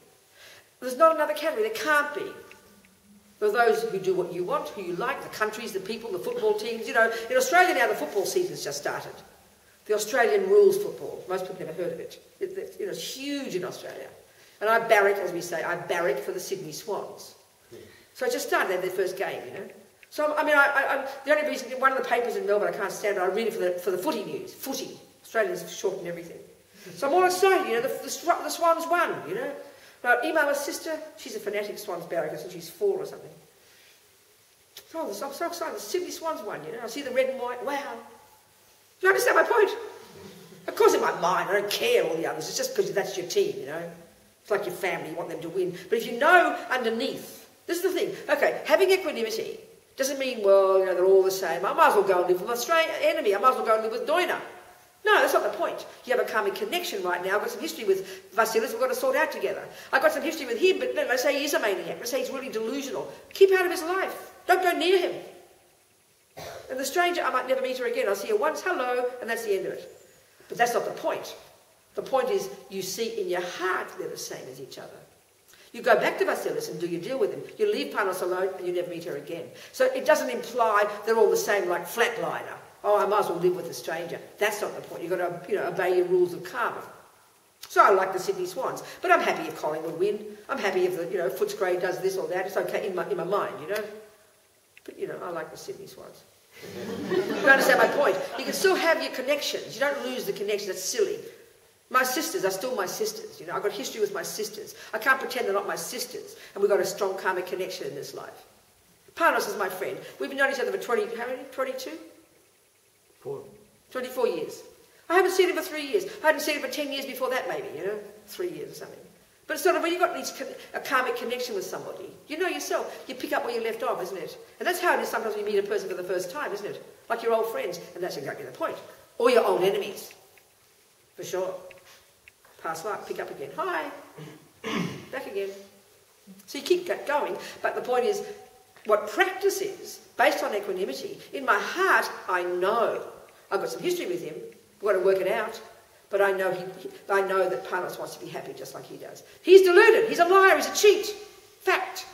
Speaker 1: There's not another category. There can't be. There are those who do what you want, who you like, the countries, the people, the football teams. You know, in Australia now the football season's just started. The Australian rules football. Most people never heard of it. It's huge in Australia. And I barrack, as we say, I barrack for the Sydney Swans. So I just started, they had their first game, you know. So, I mean, the only reason, one of the papers in Melbourne, I can't stand it, I read it for the footy news. Footy. Australians shorten everything. So I'm all excited, you know, the Swans won, you know. Now, email my sister, she's a fanatic Swans barracker since she's 4 or something. Oh, I'm so excited, the Sydney Swans won, you know. I see the red and white, wow. Do you understand my point? Of course in my mind, I don't care all the others, it's just because that's your team, you know. It's like your family, you want them to win. But if you know underneath, this is the thing, okay, having equanimity doesn't mean, well, you know, they're all the same. I might as well go and live with my enemy, I might as well go and live with Doina. No, that's not the point. You have a karmic connection right now. I've got some history with Vasilis we've got to sort out together. I've got some history with him, but let's say he is a maniac. Let's say he's really delusional. Keep out of his life. Don't go near him. And the stranger, I might never meet her again. I'll see her once, hello, and that's the end of it. But that's not the point. The point is you see in your heart they're the same as each other. You go back to Vasilis and do your deal with him. You leave Paros alone and you never meet her again. So it doesn't imply they're all the same like flatliner. Oh, I might as well live with a stranger. That's not the point. You've got to, you know, obey your rules of karma. So I like the Sydney Swans. But I'm happy if Collingwood win. I'm happy if the, you know, Footscray does this or that. It's okay in my mind, you know. But, you know, I like the Sydney Swans. You understand my point? You can still have your connections. You don't lose the connection. That's silly. My sisters are still my sisters. You know, I've got history with my sisters. I can't pretend they're not my sisters. And we've got a strong karmic connection in this life. Paros is my friend. We've known each other for 22? 24 years. I haven't seen him for 3 years. I hadn't seen him for 10 years before that, maybe, you know, 3 years or something. But it's sort of when you've got a karmic connection with somebody, you know yourself, you pick up where you left off, isn't it? And that's how it is sometimes when you meet a person for the first time, isn't it? Like your old friends, and that's exactly the point. Or your old enemies, for sure. Pass light, pick up again. Hi, back again. So you keep going, but the point is, what practice is, based on equanimity, in my heart, I know. I've got some history with him, I've got to work it out, but I know that Paros wants to be happy just like he does. He's deluded, he's a liar, he's a cheat. Fact.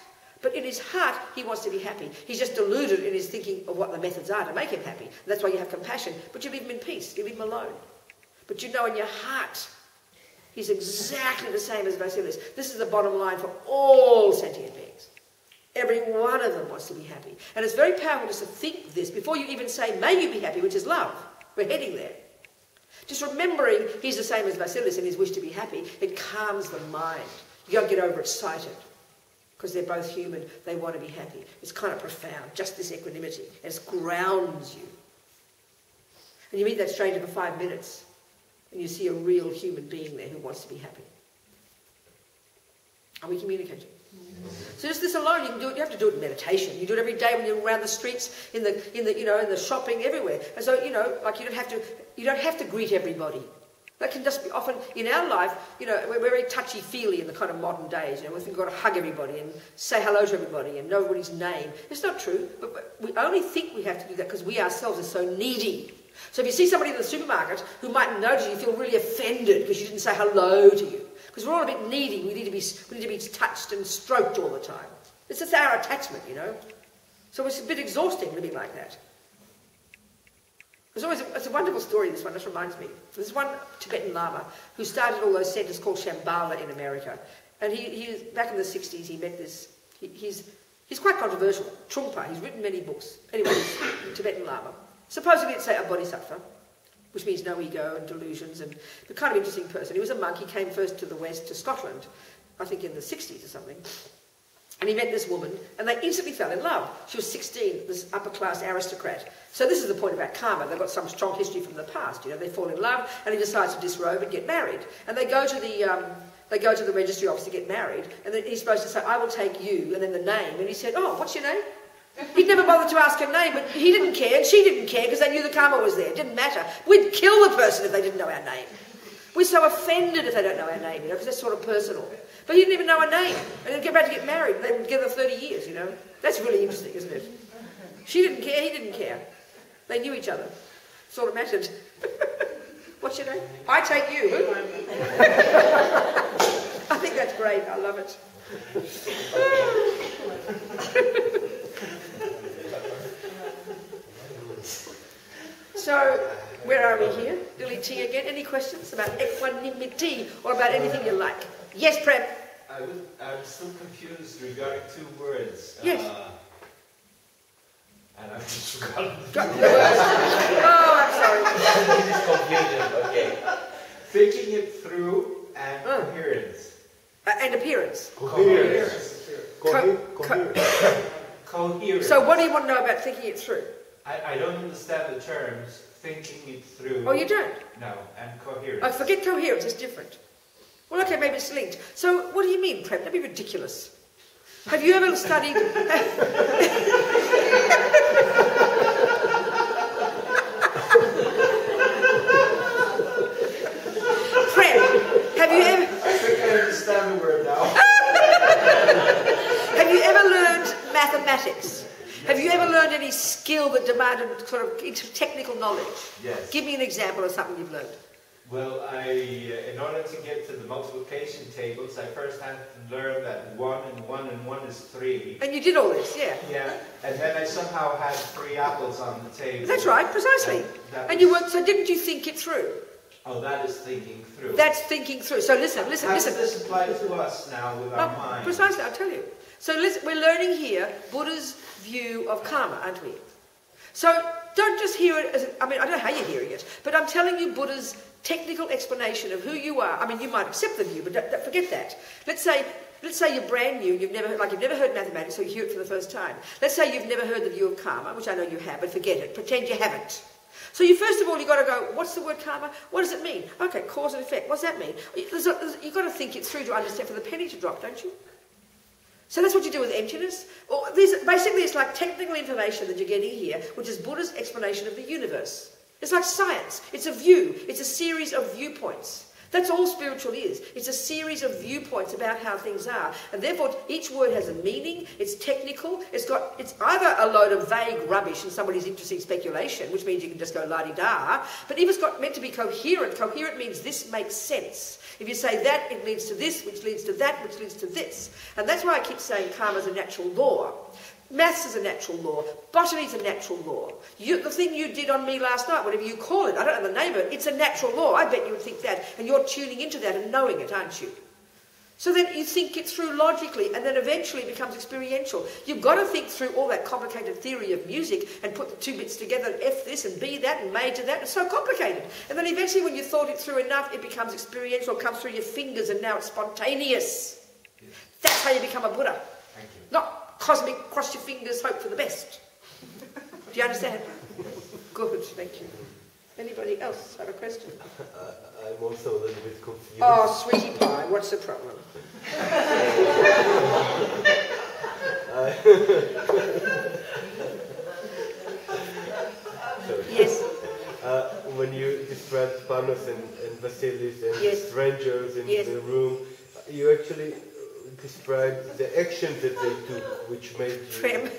Speaker 1: But in his heart, he wants to be happy. He's just deluded in his thinking of what the methods are to make him happy. And that's why you have compassion, but you leave him in peace, you leave him alone. But you know in your heart, he's exactly the same as Vasilis. This is the bottom line for all sentient beings. Every one of them wants to be happy. And it's very powerful just to think this before you even say, may you be happy, which is love. We're heading there. Just remembering he's the same as Vasilis and his wish to be happy, it calms the mind. You don't get overexcited because they're both human. They want to be happy. It's kind of profound, just this equanimity. And it grounds you. And you meet that stranger for 5 minutes and you see a real human being there who wants to be happy. Are we communicating? So just this alone, you can do it. You have to do it in meditation. You do it every day when you're around the streets, in the shopping, everywhere. And so you know, like you don't have to greet everybody. That can just be often in our life. You know, we're very touchy-feely in the kind of modern days. You know, we've got to hug everybody and say hello to everybody and know everybody's name. It's not true, but we only think we have to do that because we ourselves are so needy. So if you see somebody in the supermarket who might notice you, feel really offended because you didn't say hello to you. Because we're all a bit needy. We need to be touched and stroked all the time. It's just our attachment, you know. So it's a bit exhausting living like that. It's a wonderful story, this one. This reminds me. There's one Tibetan Lama who started all those centres called Shambhala in America. And he back in the 60s, he met this... He's quite controversial. Trungpa. He's written many books. Anyway, he's a Tibetan Lama. Supposedly it's a bodhisattva, which means no ego and delusions, and a kind of interesting person. He was a monk. He came first to the West, to Scotland, I think in the 60s or something. And he met this woman, and they instantly fell in love. She was 16, this upper-class aristocrat. So this is the point about karma. They've got some strong history from the past. You know, they fall in love, and he decides to disrobe and get married. And they go to the registry office to get married, and then he's supposed to say, I will take you, and then the name. And he said, oh, what's your name? He'd never bothered to ask her name, but he didn't care, and she didn't care, because they knew the karma was there. It didn't matter. We'd kill the person if they didn't know our name. We're so offended if they don't know our name, because that's sort of personal. But he didn't even know her name, and they're about to get married. They've been together 30 years, That's really interesting, isn't it? She didn't care, he didn't care. They knew each other. Sort of mattered. What's your name? I take you. I think that's great. I love it. So, where are we here? Billy T again. Any questions about equanimity or about anything you like? Yes, Prem.
Speaker 5: I'm still confused regarding two words.
Speaker 1: Yes.
Speaker 5: And I've just forgotten.
Speaker 1: Oh, I'm sorry.
Speaker 3: This is confusion, okay.
Speaker 5: Thinking it through and coherence.
Speaker 1: And appearance.
Speaker 5: Coherence. Coherence.
Speaker 1: So what do you want to know about thinking it through?
Speaker 5: I don't understand the terms thinking it through.
Speaker 1: Oh, you don't?
Speaker 5: No, and coherence.
Speaker 1: Oh, forget coherence, it's different. Well, okay, maybe it's linked. So what do you mean, Prem? That'd be ridiculous. Have you ever studied... Prem, have you ever...
Speaker 5: I think I understand the word now.
Speaker 1: Have you ever learned mathematics? Have you ever learned any skill that demanded sort of technical knowledge?
Speaker 5: Yes.
Speaker 1: Give me an example of something you've learned.
Speaker 5: Well, in order to get to the multiplication tables, I first had to learn that 1 and 1 and 1 is 3.
Speaker 1: And you did all this, yeah.
Speaker 5: Yeah, and then I somehow had 3 apples on the table.
Speaker 1: That's right, precisely.
Speaker 5: And
Speaker 1: you weren't, so didn't you think it through?
Speaker 5: Oh, that is thinking through.
Speaker 1: That's thinking through. So listen.
Speaker 5: How does this apply to us now with our mind?
Speaker 1: Precisely, I'll tell you. So listen, we're learning here Buddha's view of karma, aren't we? So don't just hear it as, I don't know how you're hearing it, but I'm telling you Buddha's technical explanation of who you are. You might accept the view, but don't forget that. Let's say you're brand new, you've never heard mathematics, so you hear it for the first time. Let's say you've never heard the view of karma, which I know you have, but forget it. Pretend you haven't. So first of all, you've got to go, what's the word karma? What does it mean? Okay, cause and effect. What's that mean? You've got to think it through to understand for the penny to drop, don't you? So that's what you do with emptiness. Basically, it's like technical information that you're getting here, which is Buddha's explanation of the universe. It's like science. It's a view. It's a series of viewpoints. That's all spiritual is. It's a series of viewpoints about how things are. And therefore, each word has a meaning. It's technical. It's either a load of vague rubbish and somebody's interesting speculation, which means you can just go la-di-da. But if it's meant to be coherent, coherent means this makes sense. If you say that, it leads to this, which leads to that, which leads to this. And that's why I keep saying karma is a natural law. Maths is a natural law. Botany is a natural law. The thing you did on me last night, whatever you call it, I don't know the name of it, it's a natural law. I bet you would think that. And you're tuning into that and knowing it, aren't you? So then you think it through logically, and then eventually it becomes experiential. You've got to think through all that complicated theory of music and put the two bits together, F this and B that and major that. It's so complicated. And then eventually when you thought it through enough, it becomes experiential, it comes through your fingers, and now it's spontaneous. Yes. That's how you become a Buddha.
Speaker 5: Thank you.
Speaker 1: Not cosmic, cross your fingers, hope for the best. Do you understand? Good, thank you. Anybody else have a question?
Speaker 6: I'm also a little bit confused.
Speaker 1: Oh, sweetie pie, what's the problem? Yes.
Speaker 6: When you described Paros and Vasilis and
Speaker 1: yes.
Speaker 6: strangers in
Speaker 1: yes.
Speaker 6: the room, you actually described the actions that they took, which made you...
Speaker 1: Prem.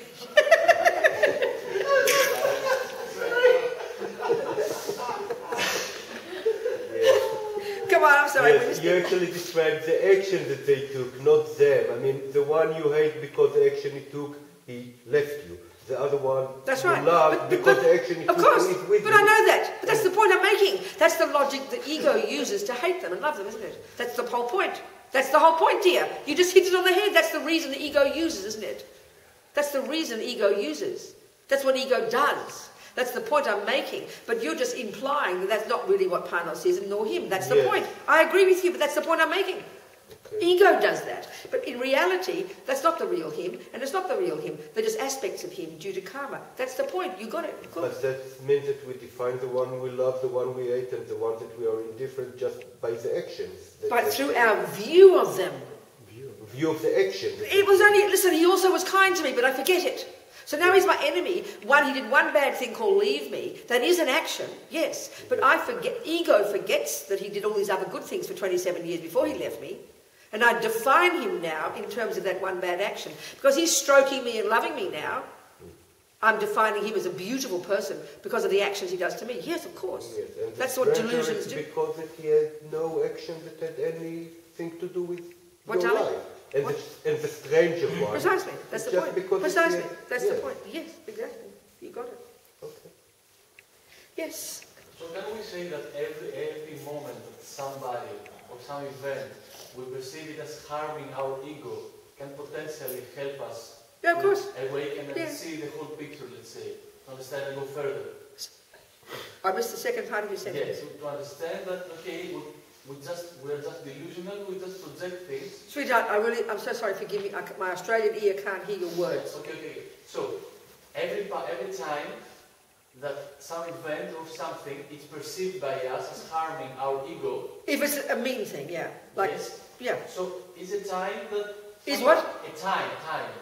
Speaker 1: Come on, I'm sorry.
Speaker 6: Yes, you actually described the action that they took, not them. The one you hate because the action he took, he left you. The other one
Speaker 1: that's
Speaker 6: you
Speaker 1: right.
Speaker 6: love because the action he took is with you.
Speaker 1: But I know that. But that's the point I'm making. That's the logic the ego uses to hate them and love them, isn't it? That's the whole point. That's the whole point, dear. You just hit it on the head. That's the reason the ego uses, isn't it? That's the reason ego uses. That's what ego does. That's the point I'm making. But you're just implying that that's not really what Paros is, and nor him. That's the point. I agree with you, but that's the point I'm making. Okay. Ego does that. But in reality, that's not the real him, and it's not the real him. They're just aspects of him due to karma. That's the point. You got it.
Speaker 6: But that means that we define the one we love, the one we hate, and the one that we are indifferent just by the actions.
Speaker 1: But through our view of them.
Speaker 6: View of the action.
Speaker 1: It was only, listen, he also was kind to me, but I forget it. So now he's my enemy. He did one bad thing called leave me. That is an action, yes. But ego forgets that he did all these other good things for 27 years before he left me. And I define him now in terms of that one bad action. Because he's stroking me and loving me now, I'm defining him as a beautiful person because of the actions he does to me. Yes, of course.
Speaker 6: Yes, and
Speaker 1: that's what delusions do.
Speaker 6: Because he had no action that had anything to do with
Speaker 1: What,
Speaker 6: your
Speaker 1: darling?
Speaker 6: life. And the stranger one.
Speaker 1: Precisely. That's the point. Precisely. That's the point. Yes, exactly. You got it.
Speaker 6: Okay.
Speaker 1: Yes.
Speaker 3: So can we say that every moment that somebody or some event we perceive it as harming our ego can potentially help us
Speaker 1: Yeah, of course.
Speaker 3: awaken and see the whole picture, let's say, to understand and go further?
Speaker 1: I missed the second part of your sentence.
Speaker 3: Yes, to understand that, okay, we're just delusional, we just project things.
Speaker 1: Sweetheart, I'm so sorry, forgive me, my Australian ear can't hear your words.
Speaker 3: Okay. So, every time that some event or something is perceived by us as harming our ego.
Speaker 1: If it's a mean thing, yeah. Like,
Speaker 3: yes.
Speaker 1: Yeah.
Speaker 3: So, is a time that...
Speaker 1: Is what?
Speaker 3: A time.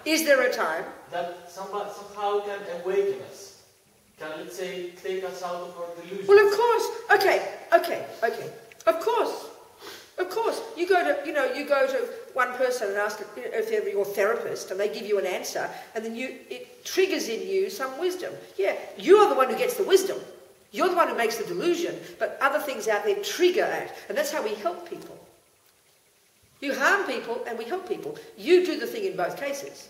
Speaker 1: Is there a time?
Speaker 3: That somehow can awaken us. Can, let's say, take us out of our delusion.
Speaker 1: Well, of course. Okay. Of course. You go to one person and ask if they're your therapist, and they give you an answer, and then it triggers in you some wisdom. Yeah, you are the one who gets the wisdom. You're the one who makes the delusion, but other things out there trigger it, and that's how we help people. You harm people, and we help people. You do the thing in both cases.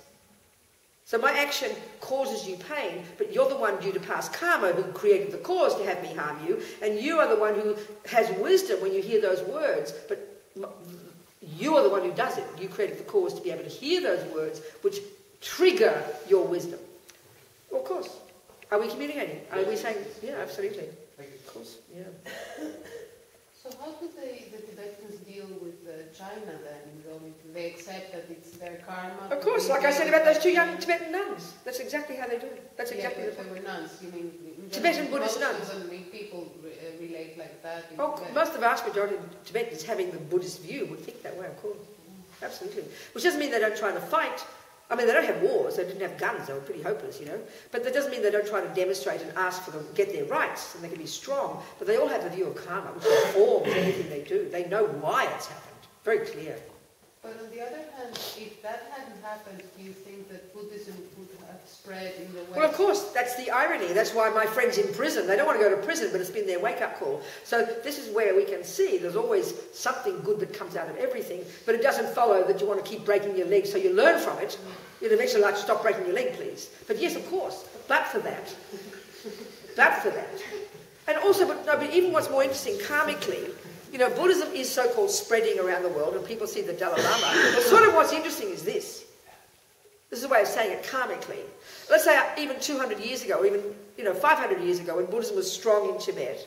Speaker 1: So my action causes you pain, but you're the one due to past karma who created the cause to have me harm you, and you are the one who has wisdom when you hear those words, but you are the one who does it. You created the cause to be able to hear those words, which trigger your wisdom. Of course. Are we communicating? Are we saying, yeah, absolutely. Of course, yeah.
Speaker 2: So how do the Tibetans deal with China then? Do they accept that it's their karma?
Speaker 1: Of course, like I said about those two young Tibetan nuns. That's exactly how they do it. That's exactly
Speaker 2: the they were nuns. You mean
Speaker 1: Tibetan Buddhist nuns.
Speaker 2: People relate like that.
Speaker 1: Most of the vast majority of Tibetans having the Buddhist view would think that way, of course. Absolutely. Which doesn't mean they don't try to fight. I mean, they don't have wars. They didn't have guns. They were pretty hopeless, you know. But that doesn't mean they don't try to demonstrate and ask for them, get their rights, and they can be strong. But they all have the view of karma, which informs everything they do. They know why it's happened. Very clear.
Speaker 2: But on the other hand, if that hadn't happened, do you think that Buddhism would have spread in the West?
Speaker 1: Well, of course, that's the irony. That's why my friend's in prison. They don't want to go to prison, but it's been their wake-up call. So this is where we can see there's always something good that comes out of everything, but it doesn't follow that you want to keep breaking your leg so you learn from it. You'd eventually like to stop breaking your leg, please. But yes, of course, but for that. And also, but even what's more interesting, karmically, you know, Buddhism is so-called spreading around the world, and people see the Dalai Lama. But sort of what's interesting is this. This is a way of saying it karmically. Let's say even 200 years ago, even 500 years ago, when Buddhism was strong in Tibet,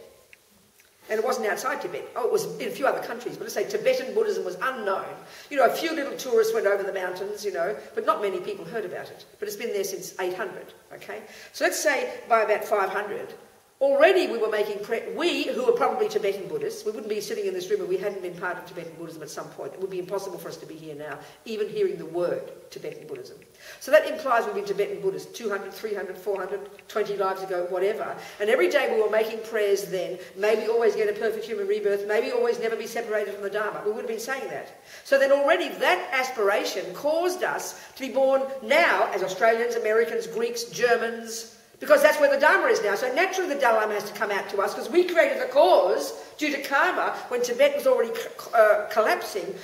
Speaker 1: and it wasn't outside Tibet. Oh, it was in a few other countries, but let's say Tibetan Buddhism was unknown. You know, a few little tourists went over the mountains, you know, but not many people heard about it. But it's been there since 800, okay? So let's say by about 500, already we were making, we who are probably Tibetan Buddhists, we wouldn't be sitting in this room if we hadn't been part of Tibetan Buddhism at some point. It would be impossible for us to be here now, even hearing the word Tibetan Buddhism. So that implies we've been Tibetan Buddhists 200, 300, 400, 20 lives ago, whatever. And every day we were making prayers then, maybe always get a perfect human rebirth, maybe always never be separated from the Dharma. We would have been saying that. So then already that aspiration caused us to be born now as Australians, Americans, Greeks, Germans, because that's where the Dharma is now. So naturally the Dalai Lama has to come out to us because we created the cause due to karma when Tibet was already collapsing.